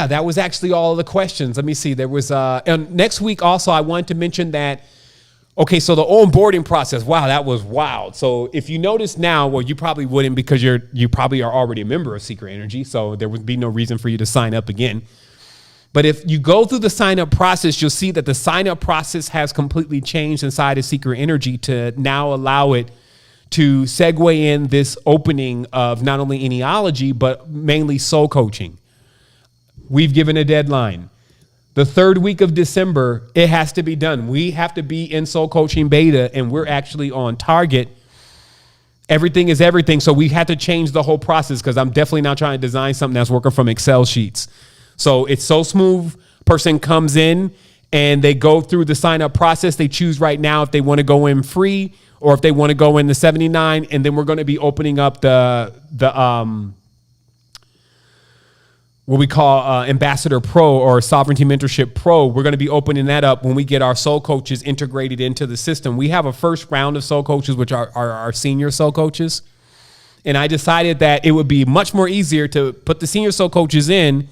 that was actually all of the questions. Let me see. There was, and next week also, I wanted to mention that, okay, so the onboarding process, wow, that was wild. So if you notice now, well, you probably wouldn't because you probably are already a member of Secret Energy, so there would be no reason for you to sign up again. But if you go through the sign-up process, you'll see that the sign-up process has completely changed inside of Secret Energy to now allow it to segue in this opening of not only Ennealogy, but mainly soul coaching. We've given a deadline. The third week of December, it has to be done. We have to be in soul coaching beta, and we're actually on target. Everything is everything. So we had to change the whole process because I'm definitely not trying to design something that's working from Excel sheets. So it's so smooth. Person comes in and they go through the sign up process. They choose right now if they want to go in free or if they want to go in the 79. And then we're going to be opening up the what we call Ambassador Pro or Sovereignty Mentorship Pro. We're going to be opening that up when we get our soul coaches integrated into the system. We have a first round of soul coaches, which are our senior soul coaches. And I decided that it would be much more easier to put the senior soul coaches in,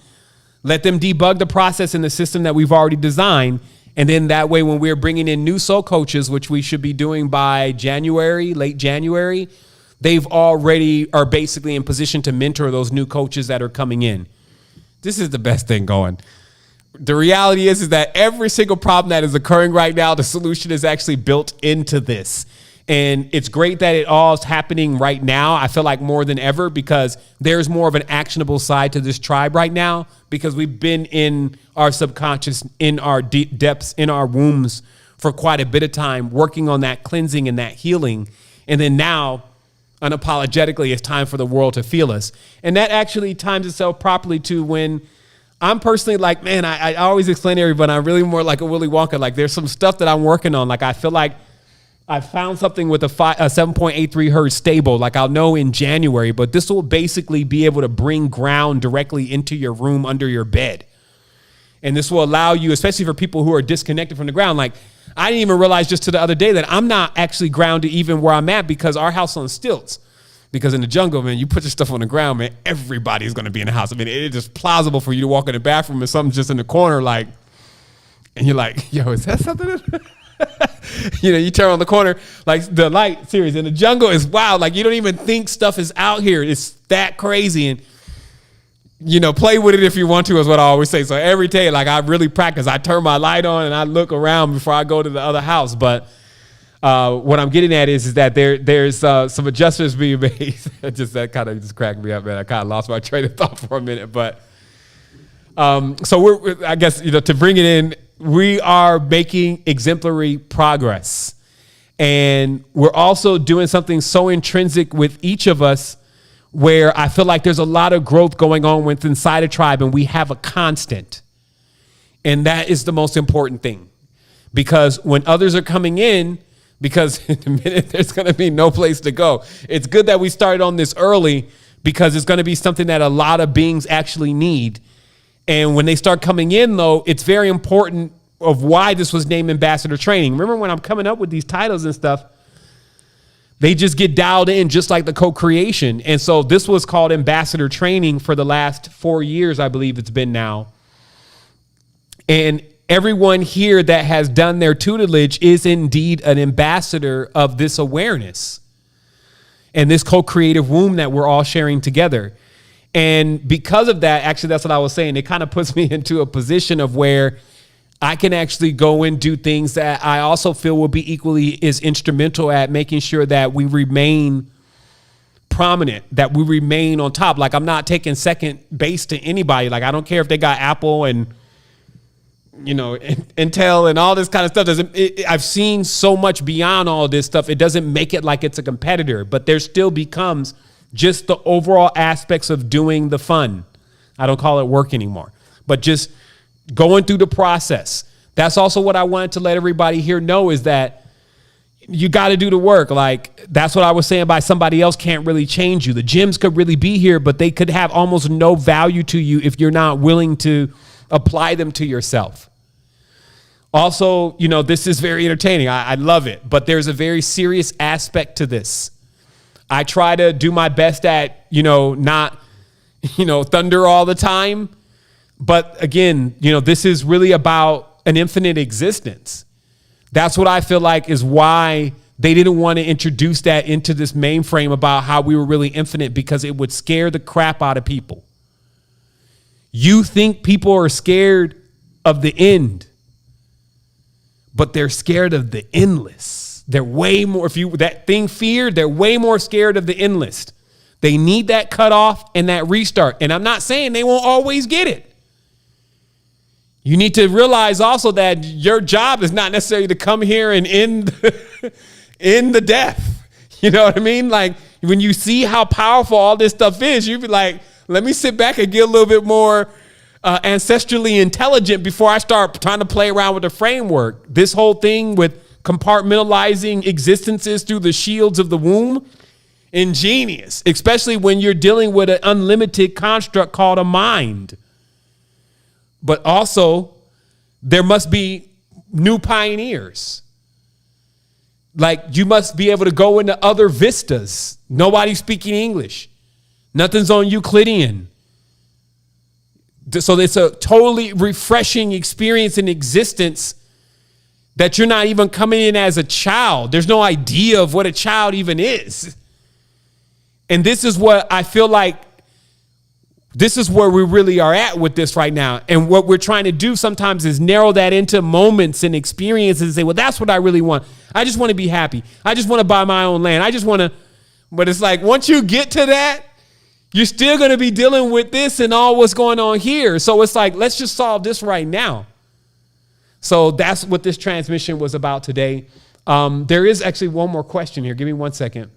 let them debug the process in the system that we've already designed. And then that way, when we're bringing in new soul coaches, which we should be doing by January, late January, they've already are basically in position to mentor those new coaches that are coming in. This is the best thing going. The reality is that every single problem that is occurring right now, the solution is actually built into this. And it's great that it all is happening right now. I feel like more than ever because there's more of an actionable side to this tribe right now because we've been in our subconscious, in our deep depths, in our wombs for quite a bit of time, working on that cleansing and that healing. And then now, unapologetically, it's time for the world to feel us. And that actually times itself properly to when I'm personally like, man, I always explain to everybody, I'm really more like a Willy Wonka. Like there's some stuff that I'm working on. Like I feel like I found something with a 7.83 hertz stable, like I'll know in January, but this will basically be able to bring ground directly into your room under your bed. And this will allow you, especially for people who are disconnected from the ground. Like I didn't even realize just to the other day that I'm not actually grounded even where I'm at because our house on stilts. Because in the jungle, man, you put your stuff on the ground, man, everybody's going to be in the house. I mean, it is just plausible for you to walk in the bathroom and something's just in the corner, like, and you're like, yo, is that something? You know, you turn on the corner, like the light series in the jungle is wild. Like you don't even think stuff is out here. It's that crazy. And, you know, play with it if you want to is what I always say. So every day, like I really practice. I turn my light on and I look around before I go to the other house. But what I'm getting at is that there's some adjustments being made. That kind of just cracked me up, man. I kind of lost my train of thought for a minute. But so I guess, you know, to bring it in, we are making exemplary progress. And we're also doing something so intrinsic with each of us where I feel like there's a lot of growth going on with inside a tribe and we have a constant. And that is the most important thing. Because when others are coming in, because in a minute there's going to be no place to go. It's good that we started on this early because it's going to be something that a lot of beings actually need. And when they start coming in, though, it's very important of why this was named Ambassador Training. Remember when I'm coming up with these titles and stuff, they just get dialed in just like the co-creation. And so this was called Ambassador Training for the last 4 years, I believe it's been now. And everyone here that has done their tutelage is indeed an ambassador of this awareness and this co-creative womb that we're all sharing together. And because of that, actually, that's what I was saying. It kind of puts me into a position of where I can actually go and do things that I also feel will be equally as instrumental at making sure that we remain prominent, that we remain on top. Like I'm not taking second base to anybody. Like I don't care if they got Apple and, you know, Intel and all this kind of stuff. I've seen so much beyond all this stuff. It doesn't make it like it's a competitor, but there still becomes just the overall aspects of doing the fun. I don't call it work anymore, but just going through the process. That's also what I wanted to let everybody here know is that you got to do the work. Like that's what I was saying by somebody else can't really change you. The gems could really be here, but they could have almost no value to you if you're not willing to apply them to yourself. Also, this is very entertaining. I love it, but there's a very serious aspect to this. I try to do my best at, not, thunder all the time. But again, this is really about an infinite existence. That's what I feel like is why they didn't want to introduce that into this mainframe about how we were really infinite, because it would scare the crap out of people. You think people are scared of the end, but they're scared of the endless. They're way more, that thing fear, they're way more scared of the endless. They need that cutoff and that restart. And I'm not saying they won't always get it. You need to realize also that your job is not necessarily to come here and end the death. You know what I mean? Like when you see how powerful all this stuff is, you be like, let me sit back and get a little bit more ancestrally intelligent before I start trying to play around with the framework. This whole thing with compartmentalizing existences through the shields of the womb, ingenious, especially when you're dealing with an unlimited construct called a mind. But also, there must be new pioneers. Like you must be able to go into other vistas. Nobody's speaking English. Nothing's on Euclidean. So it's a totally refreshing experience in existence that you're not even coming in as a child. There's no idea of what a child even is. And this is what I feel like, this is where we really are at with this right now. And what we're trying to do sometimes is narrow that into moments and experiences and say, well, that's what I really want. I just want to be happy. I just want to buy my own land. I just want to, but it's like, once you get to that, you're still going to be dealing with this and all what's going on here. So it's like, let's just solve this right now. So that's what this transmission was about today. There is actually one more question here. Give me 1 second.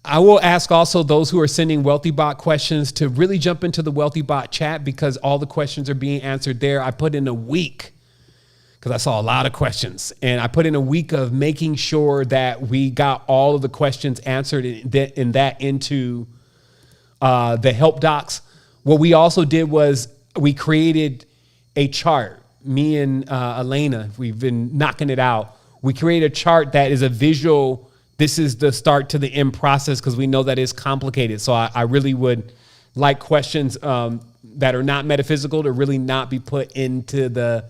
I will ask also those who are sending WealthyBot questions to really jump into the WealthyBot chat, because all the questions are being answered there. I put in a week, because I saw a lot of questions, and I put in a week of making sure that we got all of the questions answered in that into the help docs. What we also did was we created a chart. Me and Elena, we've been knocking it out. We created a chart that is a visual. This is the start to the end process, because we know that it's complicated. So I really would like questions that are not metaphysical to really not be put into the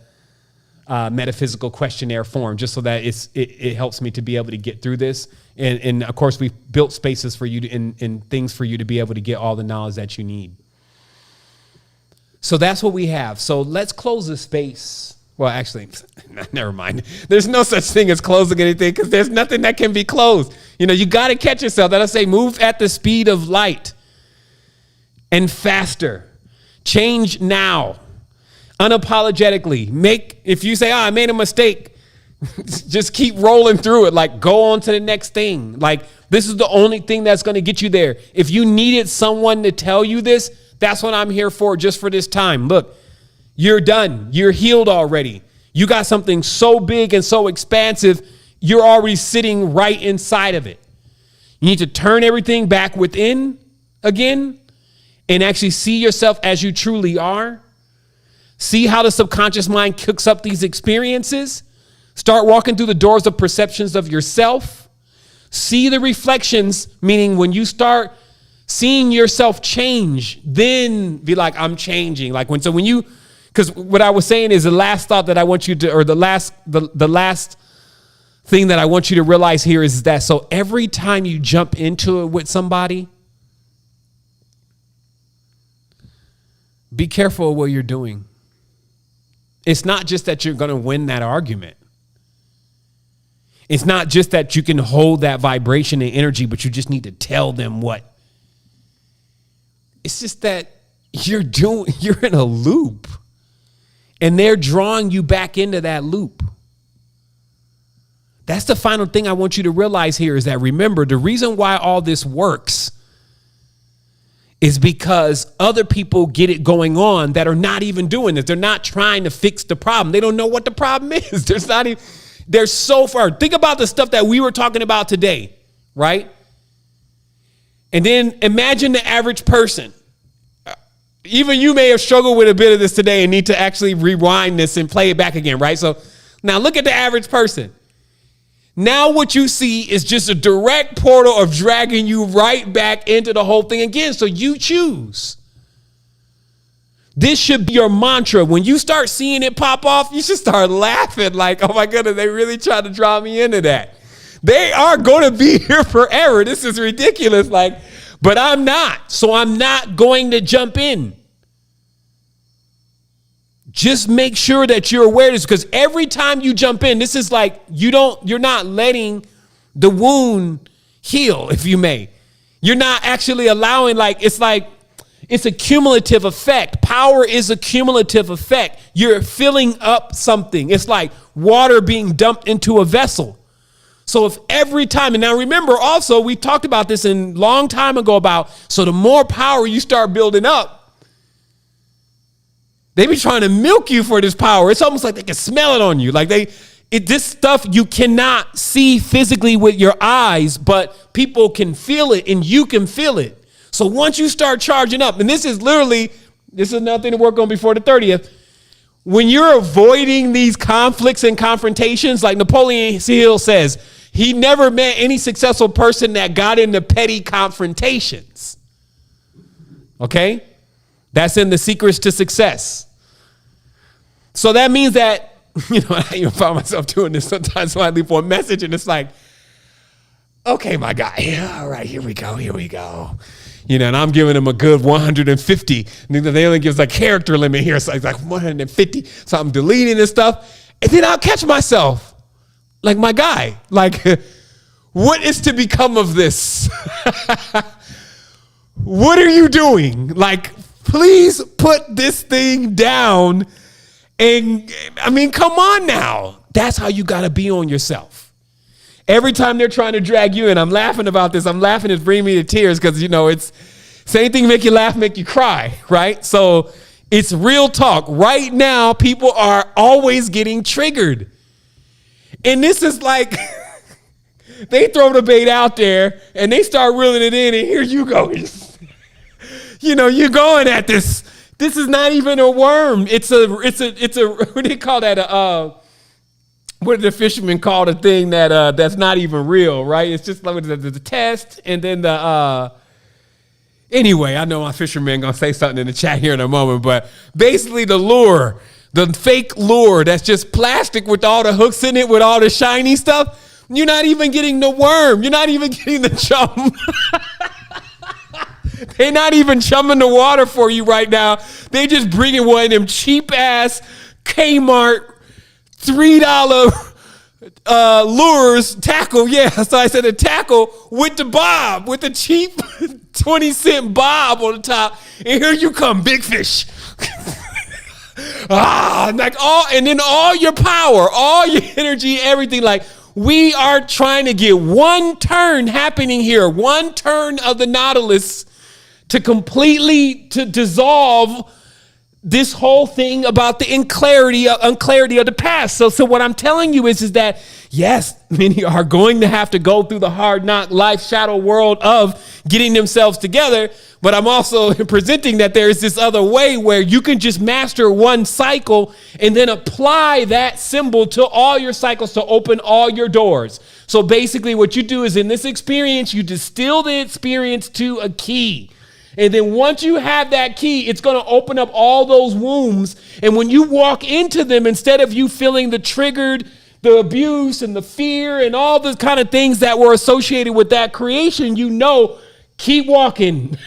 metaphysical questionnaire form, just so that it helps me to be able to get through this. And of course, we've built spaces for you to, and things for you to be able to get all the knowledge that you need. So that's what we have. So let's close the space. Well, actually, never mind. There's no such thing as closing anything, because there's nothing that can be closed. You got to catch yourself. That'll say move at the speed of light and faster. Change now. Unapologetically. If you say, I made a mistake, just keep rolling through it. Like, go on to the next thing. Like, this is the only thing that's going to get you there. If you needed someone to tell you this, that's what I'm here for, just for this time. Look, you're done. You're healed already. You got something so big and so expansive, you're already sitting right inside of it. You need to turn everything back within again and actually see yourself as you truly are. See how the subconscious mind cooks up these experiences. Start walking through the doors of perceptions of yourself. See the reflections, meaning when you start seeing yourself change, then be like, I'm changing. Like when you, because what I was saying is the last thought that I want you to, or the last thing that I want you to realize here is that, so every time you jump into it with somebody, be careful of what you're doing. It's not just that you're going to win that argument. It's not just that you can hold that vibration and energy, but you just need to tell them what. It's just that you're in a loop, and they're drawing you back into that loop. That's the final thing I want you to realize here, is that, remember, the reason why all this works is because other people get it going on that are not even doing this. They're not trying to fix the problem. They don't know what the problem is. They're so far. Think about the stuff that we were talking about today, right? And then imagine the average person. Even you may have struggled with a bit of this today and need to actually rewind this and play it back again, right? So now look at the average person. Now what you see is just a direct portal of dragging you right back into the whole thing again. So you choose. This should be your mantra. When you start seeing it pop off, you should start laughing like, oh my goodness, they really trying to draw me into that. They are going to be here forever. This is ridiculous. Like, but I'm not. So I'm not going to jump in. Just make sure that you're aware of this, because every time you jump in, this is like you're not letting the wound heal, if you may. You're not actually allowing, it's a cumulative effect. Power is a cumulative effect. You're filling up something. It's like water being dumped into a vessel. So if every time, and now remember also, we talked about this a long time ago so the more power you start building up, they be trying to milk you for this power. It's almost like they can smell it on you. Like this stuff you cannot see physically with your eyes, but people can feel it and you can feel it. So once you start charging up, and this is nothing to work on before the 30th. When you're avoiding these conflicts and confrontations, like Napoleon Hill says, he never met any successful person that got into petty confrontations. Okay? That's in The Secrets to Success. So that means that, I even find myself doing this sometimes when I leave for a message and it's like, okay, my guy, all right, here we go. And I'm giving them a good 150. And they only gives a character limit here. So it's like 150. So I'm deleting this stuff. And then I'll catch myself. Like, my guy, what is to become of this? What are you doing? Please put this thing down. And come on now. That's how you got to be on yourself. Every time they're trying to drag you in, I'm laughing about this. I'm laughing, it's bringing me to tears because, it's same thing, make you laugh, make you cry, right? So it's real talk. Right now, people are always getting triggered. And this is like, they throw the bait out there and they start reeling it in and here you go. You're going at this. This is not even a worm. It's a what do you call that? What did the fishermen call the thing that's not even real, right? It's just like the test and then anyway, I know my fisherman gonna say something in the chat here in a moment, but basically the lure, the fake lure that's just plastic with all the hooks in it with all the shiny stuff, you're not even getting the worm. You're not even getting the chum. They're not even chumming the water for you right now. They just bringing one of them cheap ass Kmart $3 lures, tackle. Yeah, so I said a tackle with the bob, with the cheap 20-cent bob on the top. And here you come, big fish. And then all your power, all your energy, everything. We are trying to get one turn happening here, one turn of the Nautilus to completely dissolve this whole thing about the unclarity of the past. So what I'm telling you is that, yes, many are going to have to go through the hard knock life shadow world of getting themselves together. But I'm also presenting that there is this other way where you can just master one cycle and then apply that symbol to all your cycles to open all your doors. So basically what you do is in this experience, you distill the experience to a key. And then once you have that key, it's going to open up all those wombs. And when you walk into them, instead of you feeling the abuse and the fear and all the kind of things that were associated with that creation, keep walking.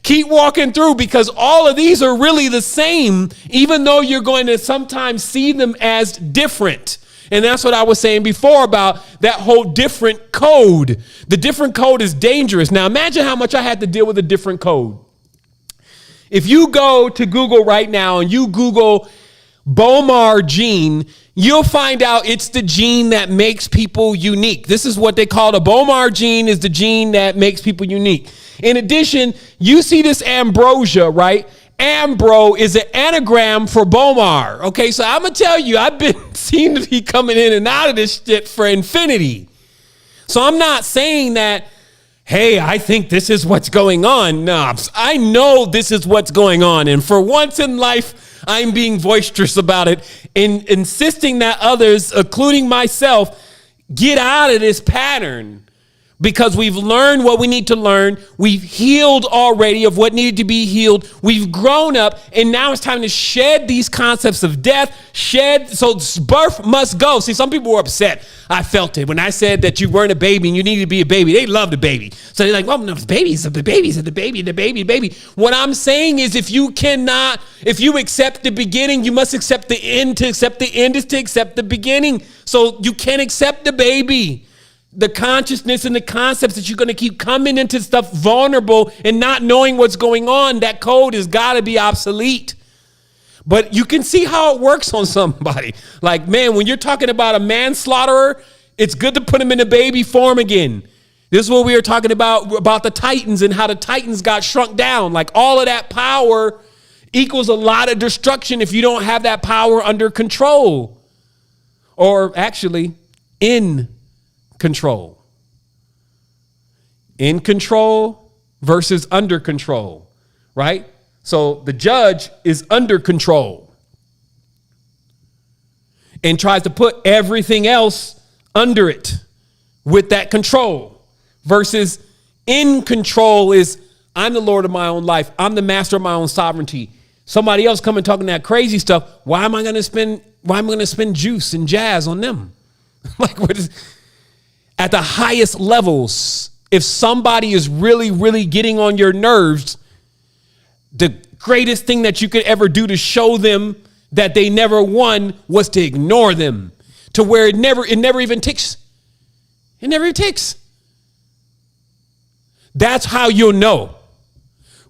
Keep walking through, because all of these are really the same, even though you're going to sometimes see them as different. And that's what I was saying before about that whole different code. The different code is dangerous. Now imagine how much I had to deal with a different code. If you go to Google right now and you Google Bomar gene, you'll find out it's the gene that makes people unique. This is what they call the Bomar gene, is the gene that makes people unique. In addition, you see this ambrosia, right? Ambro is an anagram for Bomar. Okay, so I'm going to tell you, I've been seen to be coming in and out of this shit for infinity. So I'm not saying that hey, I think this is what's going on. No, I know this is what's going on. And for once in life, I'm being boisterous about it and insisting that others, including myself, get out of this pattern. Because we've learned what we need to learn. We've healed already of what needed to be healed. We've grown up, and now it's time to shed these concepts of death. So birth must go. See, some people were upset. I felt it when I said that you weren't a baby and you needed to be a baby. They loved a baby. So they're like, well, no, the babies, the baby. What I'm saying is if you accept the beginning, you must accept the end. To accept the end is to accept the beginning. So you can't accept the baby. The consciousness and the concepts that you're going to keep coming into stuff vulnerable and not knowing what's going on, that code has got to be obsolete. But you can see how it works on somebody. Like, man, when you're talking about a manslaughterer, it's good to put him in a baby form again. This is what we were talking about the Titans and how the Titans got shrunk down. Like, all of that power equals a lot of destruction if you don't have that power under control. Or actually, in control. In control versus under control, right? So the judge is under control and tries to put everything else under it with that control versus in control is I'm the Lord of my own life. I'm the master of my own sovereignty. Somebody else coming talking that crazy stuff. Why am I going to spend juice and jazz on them? Like, what is at the highest levels, if somebody is really, really getting on your nerves, the greatest thing that you could ever do to show them that they never won was to ignore them to where it never even ticks. It never even ticks. That's how you'll know.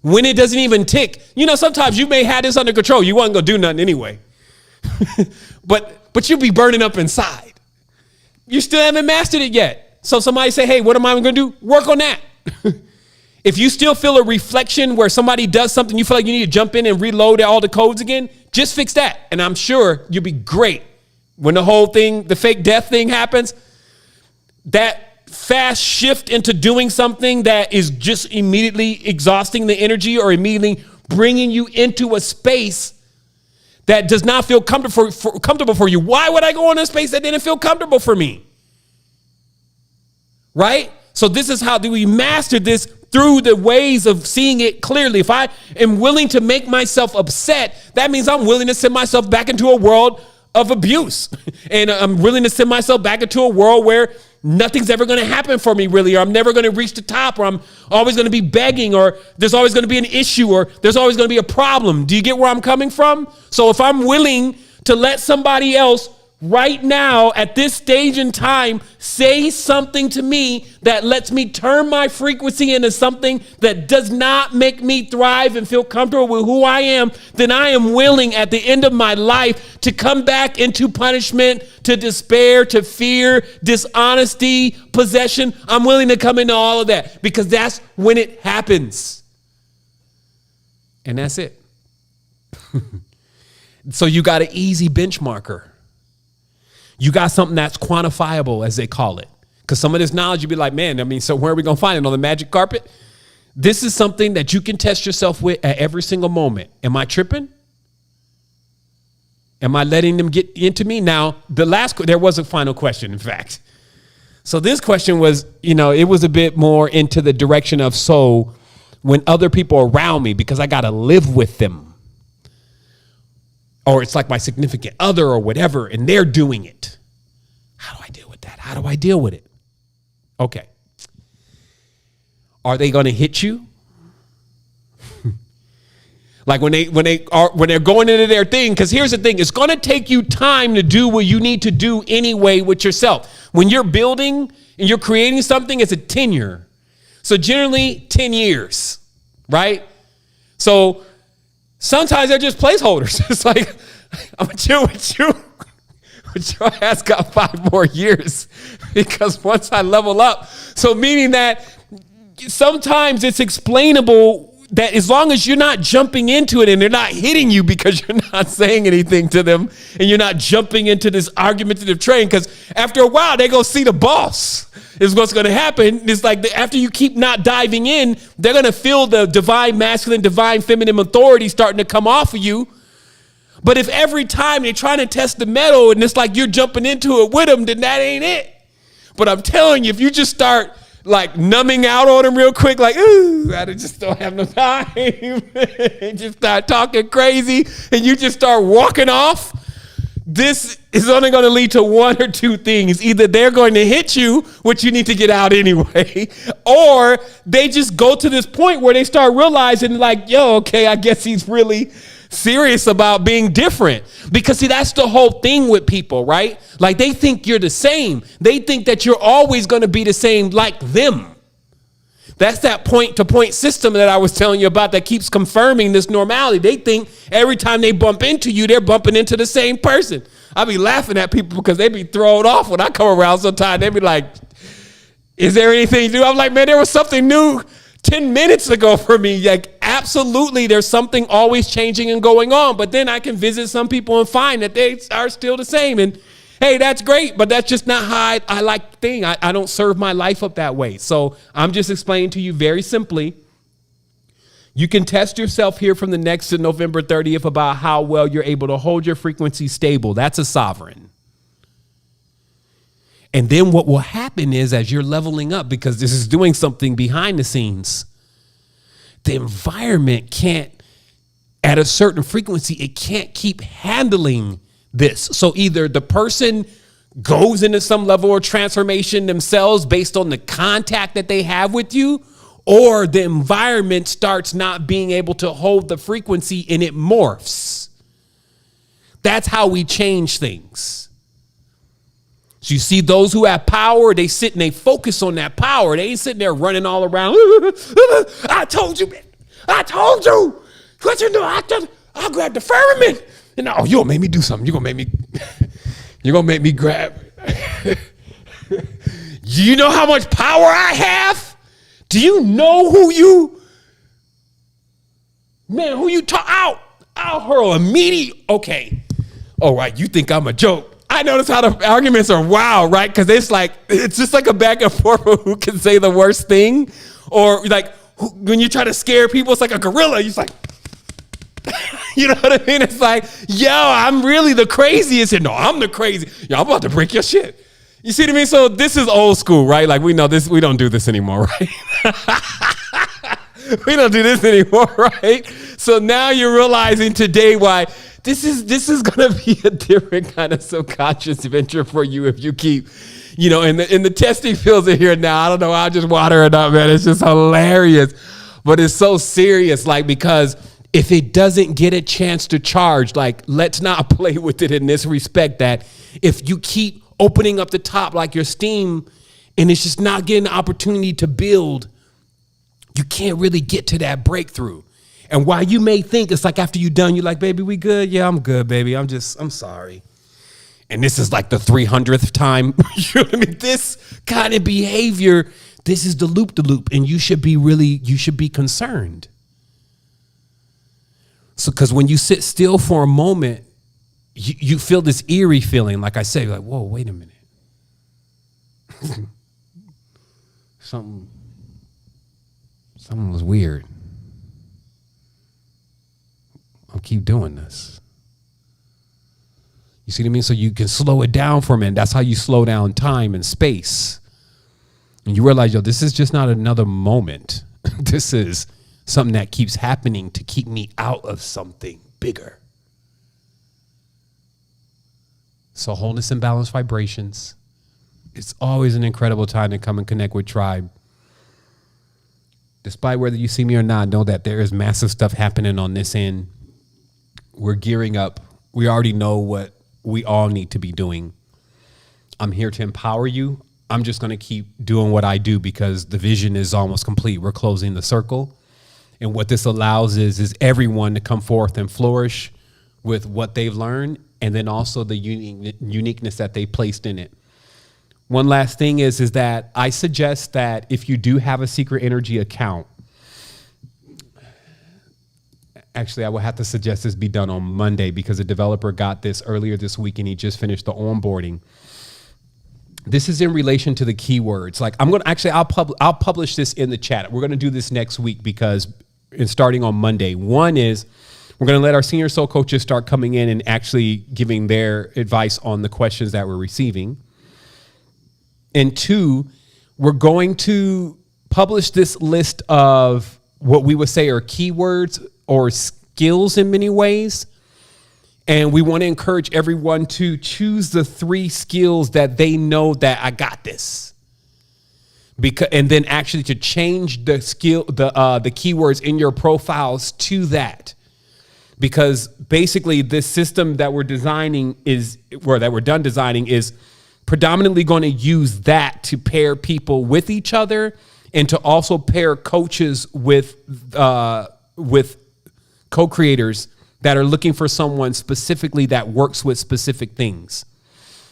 When it doesn't even tick, sometimes you may have this under control. You wasn't going to do nothing anyway. but you'll be burning up inside. You still haven't mastered it yet. So somebody say, hey, what am I going to do? Work on that. If you still feel a reflection where somebody does something, you feel like you need to jump in and reload all the codes again, just fix that. And I'm sure you'll be great. When the whole thing, the fake death thing happens, that fast shift into doing something that is just immediately exhausting the energy or immediately bringing you into a space that does not feel comfortable for you. Why would I go in a space that didn't feel comfortable for me? Right? So this is how do we master this through the ways of seeing it clearly. If I am willing to make myself upset, that means I'm willing to send myself back into a world of abuse. And I'm willing to send myself back into a world where nothing's ever going to happen for me, really, or I'm never going to reach the top, or I'm always going to be begging, or there's always going to be an issue, or there's always going to be a problem. Do you get where I'm coming from? So if I'm willing to let somebody else right now at this stage in time say something to me that lets me turn my frequency into something that does not make me thrive and feel comfortable with who I am, then I am willing at the end of my life to come back into punishment, to despair, to fear, dishonesty, possession. I'm willing to come into all of that because that's when it happens. And that's it. So you got an easy benchmarker. You got something that's quantifiable, as they call it. Because some of this knowledge, you'd be like, man, so where are we going to find it? On the magic carpet? This is something that you can test yourself with at every single moment. Am I tripping? Am I letting them get into me? Now, there was a final question, in fact. So this question was, it was a bit more into the direction of, so when other people are around me, because I got to live with them, or it's like my significant other or whatever, and they're doing it. How do I deal with that? How do I deal with it? Okay. Are they going to hit you? Like when they're going into their thing, because here's the thing, it's going to take you time to do what you need to do anyway with yourself. When you're building and you're creating something, it's a tenure. So generally 10 years, right? So sometimes they're just placeholders. It's like, I'm going to chill with you. But your ass got 5 more years because once I level up. So meaning that sometimes it's explainable that as long as you're not jumping into it and they're not hitting you because you're not saying anything to them and you're not jumping into this argumentative train, because after a while they go see the boss. is what's going to happen. It's like after you keep not diving in, they're going to feel the divine masculine, divine feminine authority starting to come off of you. But if every time they're trying to test the metal and it's like you're jumping into it with them, then that ain't it. But I'm telling you, if you just start like numbing out on them real quick, like, ooh, I just don't have no time, and just start talking crazy and you just start walking off, this is only going to lead to one or two things. Either they're going to hit you, which you need to get out anyway, or they just go to this point where they start realizing like, yo, okay, I guess he's really serious about being different. Because see, that's the whole thing with people, right? Like they think you're the same. They think that you're always going to be the same like them. That's that point to point system that I was telling you about that keeps confirming this normality. They think every time they bump into you, they're bumping into the same person. I be laughing at people because they be thrown off when I come around sometimes. They be like, is there anything new? I'm like, man, there was something new 10 minutes ago for me. Like, absolutely, there's something always changing and going on. But then I can visit some people and find that they are still the same. And hey, that's great, but that's just not how I like thing. I don't serve my life up that way. So I'm just explaining to you very simply. You can test yourself here from the next to November 30th about how well you're able to hold your frequency stable. That's a sovereign. And then what will happen is as you're leveling up, because this is doing something behind the scenes, the environment can't, at a certain frequency, it can't keep handling this. So either the person goes into some level of transformation themselves based on the contact that they have with you, or the environment starts not being able to hold the frequency and it morphs. That's how we change things. So you see those who have power, they sit and they focus on that power. They ain't sitting there running all around. I told you, man. I told you. What you do? I'll grab the firmament. And oh, you're gonna make me do something. You're gonna make me grab. You know how much power I have? Do you know who you talk out? I'll hurl immediate. Okay. All right. You think I'm a joke. I notice how the arguments are wild, right? Because it's just like a back and forth of who can say the worst thing. Or like when you try to scare people, it's like a gorilla. You're just like, you know what I mean? It's like, yo, I'm really the craziest. And no, I'm the crazy. Yo, I'm about to break your shit. You see what I mean? So this is old school, right? Like we know this, we don't do this anymore, right? We don't do this anymore, right? So now you're realizing today why this is gonna be a different kind of subconscious venture for you if you keep, in the testing fields are here now. I don't know, I'll just water it up, man. It's just hilarious. But it's so serious, like, because if it doesn't get a chance to charge, like, let's not play with it in this respect, that if you keep opening up the top like your steam and it's just not getting the opportunity to build, you can't really get to that breakthrough. And while you may think it's like after you're done, you're like, baby, we good? Yeah, I'm good, baby. I'm sorry. And this is like the 300th time. You know what I mean? This kind of behavior, this is the loop, and you should be concerned. So, because when you sit still for a moment, you feel this eerie feeling. Like I said, like, whoa, wait a minute. Something was weird. I'll keep doing this. You see what I mean? So you can slow it down for a minute. That's how you slow down time and space. And you realize, yo, this is just not another moment. This is something that keeps happening to keep me out of something bigger. So wholeness and balanced vibrations. It's always an incredible time to come and connect with Tribe. Despite whether you see me or not, know that there is massive stuff happening on this end. We're gearing up. We already know what we all need to be doing. I'm here to empower you. I'm just going to keep doing what I do because the vision is almost complete. We're closing the circle. And what this allows is everyone to come forth and flourish with what they've learned, and then also the uniqueness that they placed in it. One last thing is that I suggest that if you do have a secret energy account, actually, I will have to suggest this be done on Monday because a developer got this earlier this week and he just finished the onboarding. This is in relation to the keywords. Like I'll publish this in the chat. We're going to do this next week because it's starting on Monday. One is we're going to let our senior soul coaches start coming in and actually giving their advice on the questions that we're receiving. And two, we're going to publish this list of what we would say are keywords or skills in many ways. And we want to encourage everyone to choose the 3 skills that they know that I got this. And then actually to change the keywords in your profiles to that. Because basically this system that we're designing is predominantly going to use that to pair people with each other and to also pair coaches with co-creators that are looking for someone specifically that works with specific things.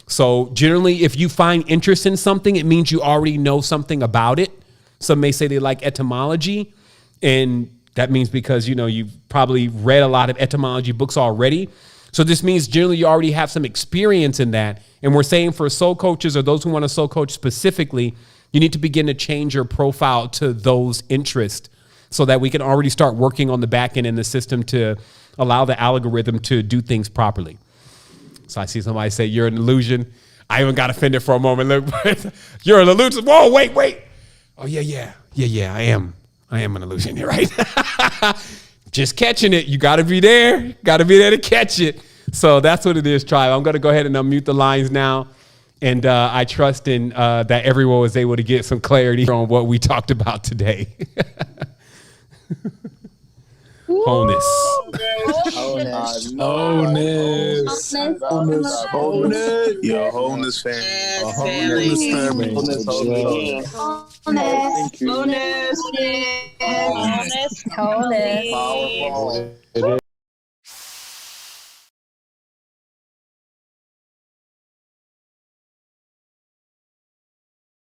So generally, if you find interest in something, it means you already know something about it. Some may say they like etymology, and that means because, you've probably read a lot of etymology books already. So this means generally you already have some experience in that. And we're saying for soul coaches or those who want to soul coach specifically, you need to begin to change your profile to those interests so that we can already start working on the back end in the system to allow the algorithm to do things properly. So I see somebody say, you're an illusion. I even got offended for a moment. Look, you're an illusion. Whoa, wait. Oh, yeah, I am. I am an illusion. You're right. Just catching it. You got to be there. Got to be there to catch it. So that's what it is, tribe. I'm going to go ahead and unmute the lines now. And I trust in that everyone was able to get some clarity on what we talked about today. Wholeness. Wholeness. Yo, wholeness family. Wholeness. Powerful.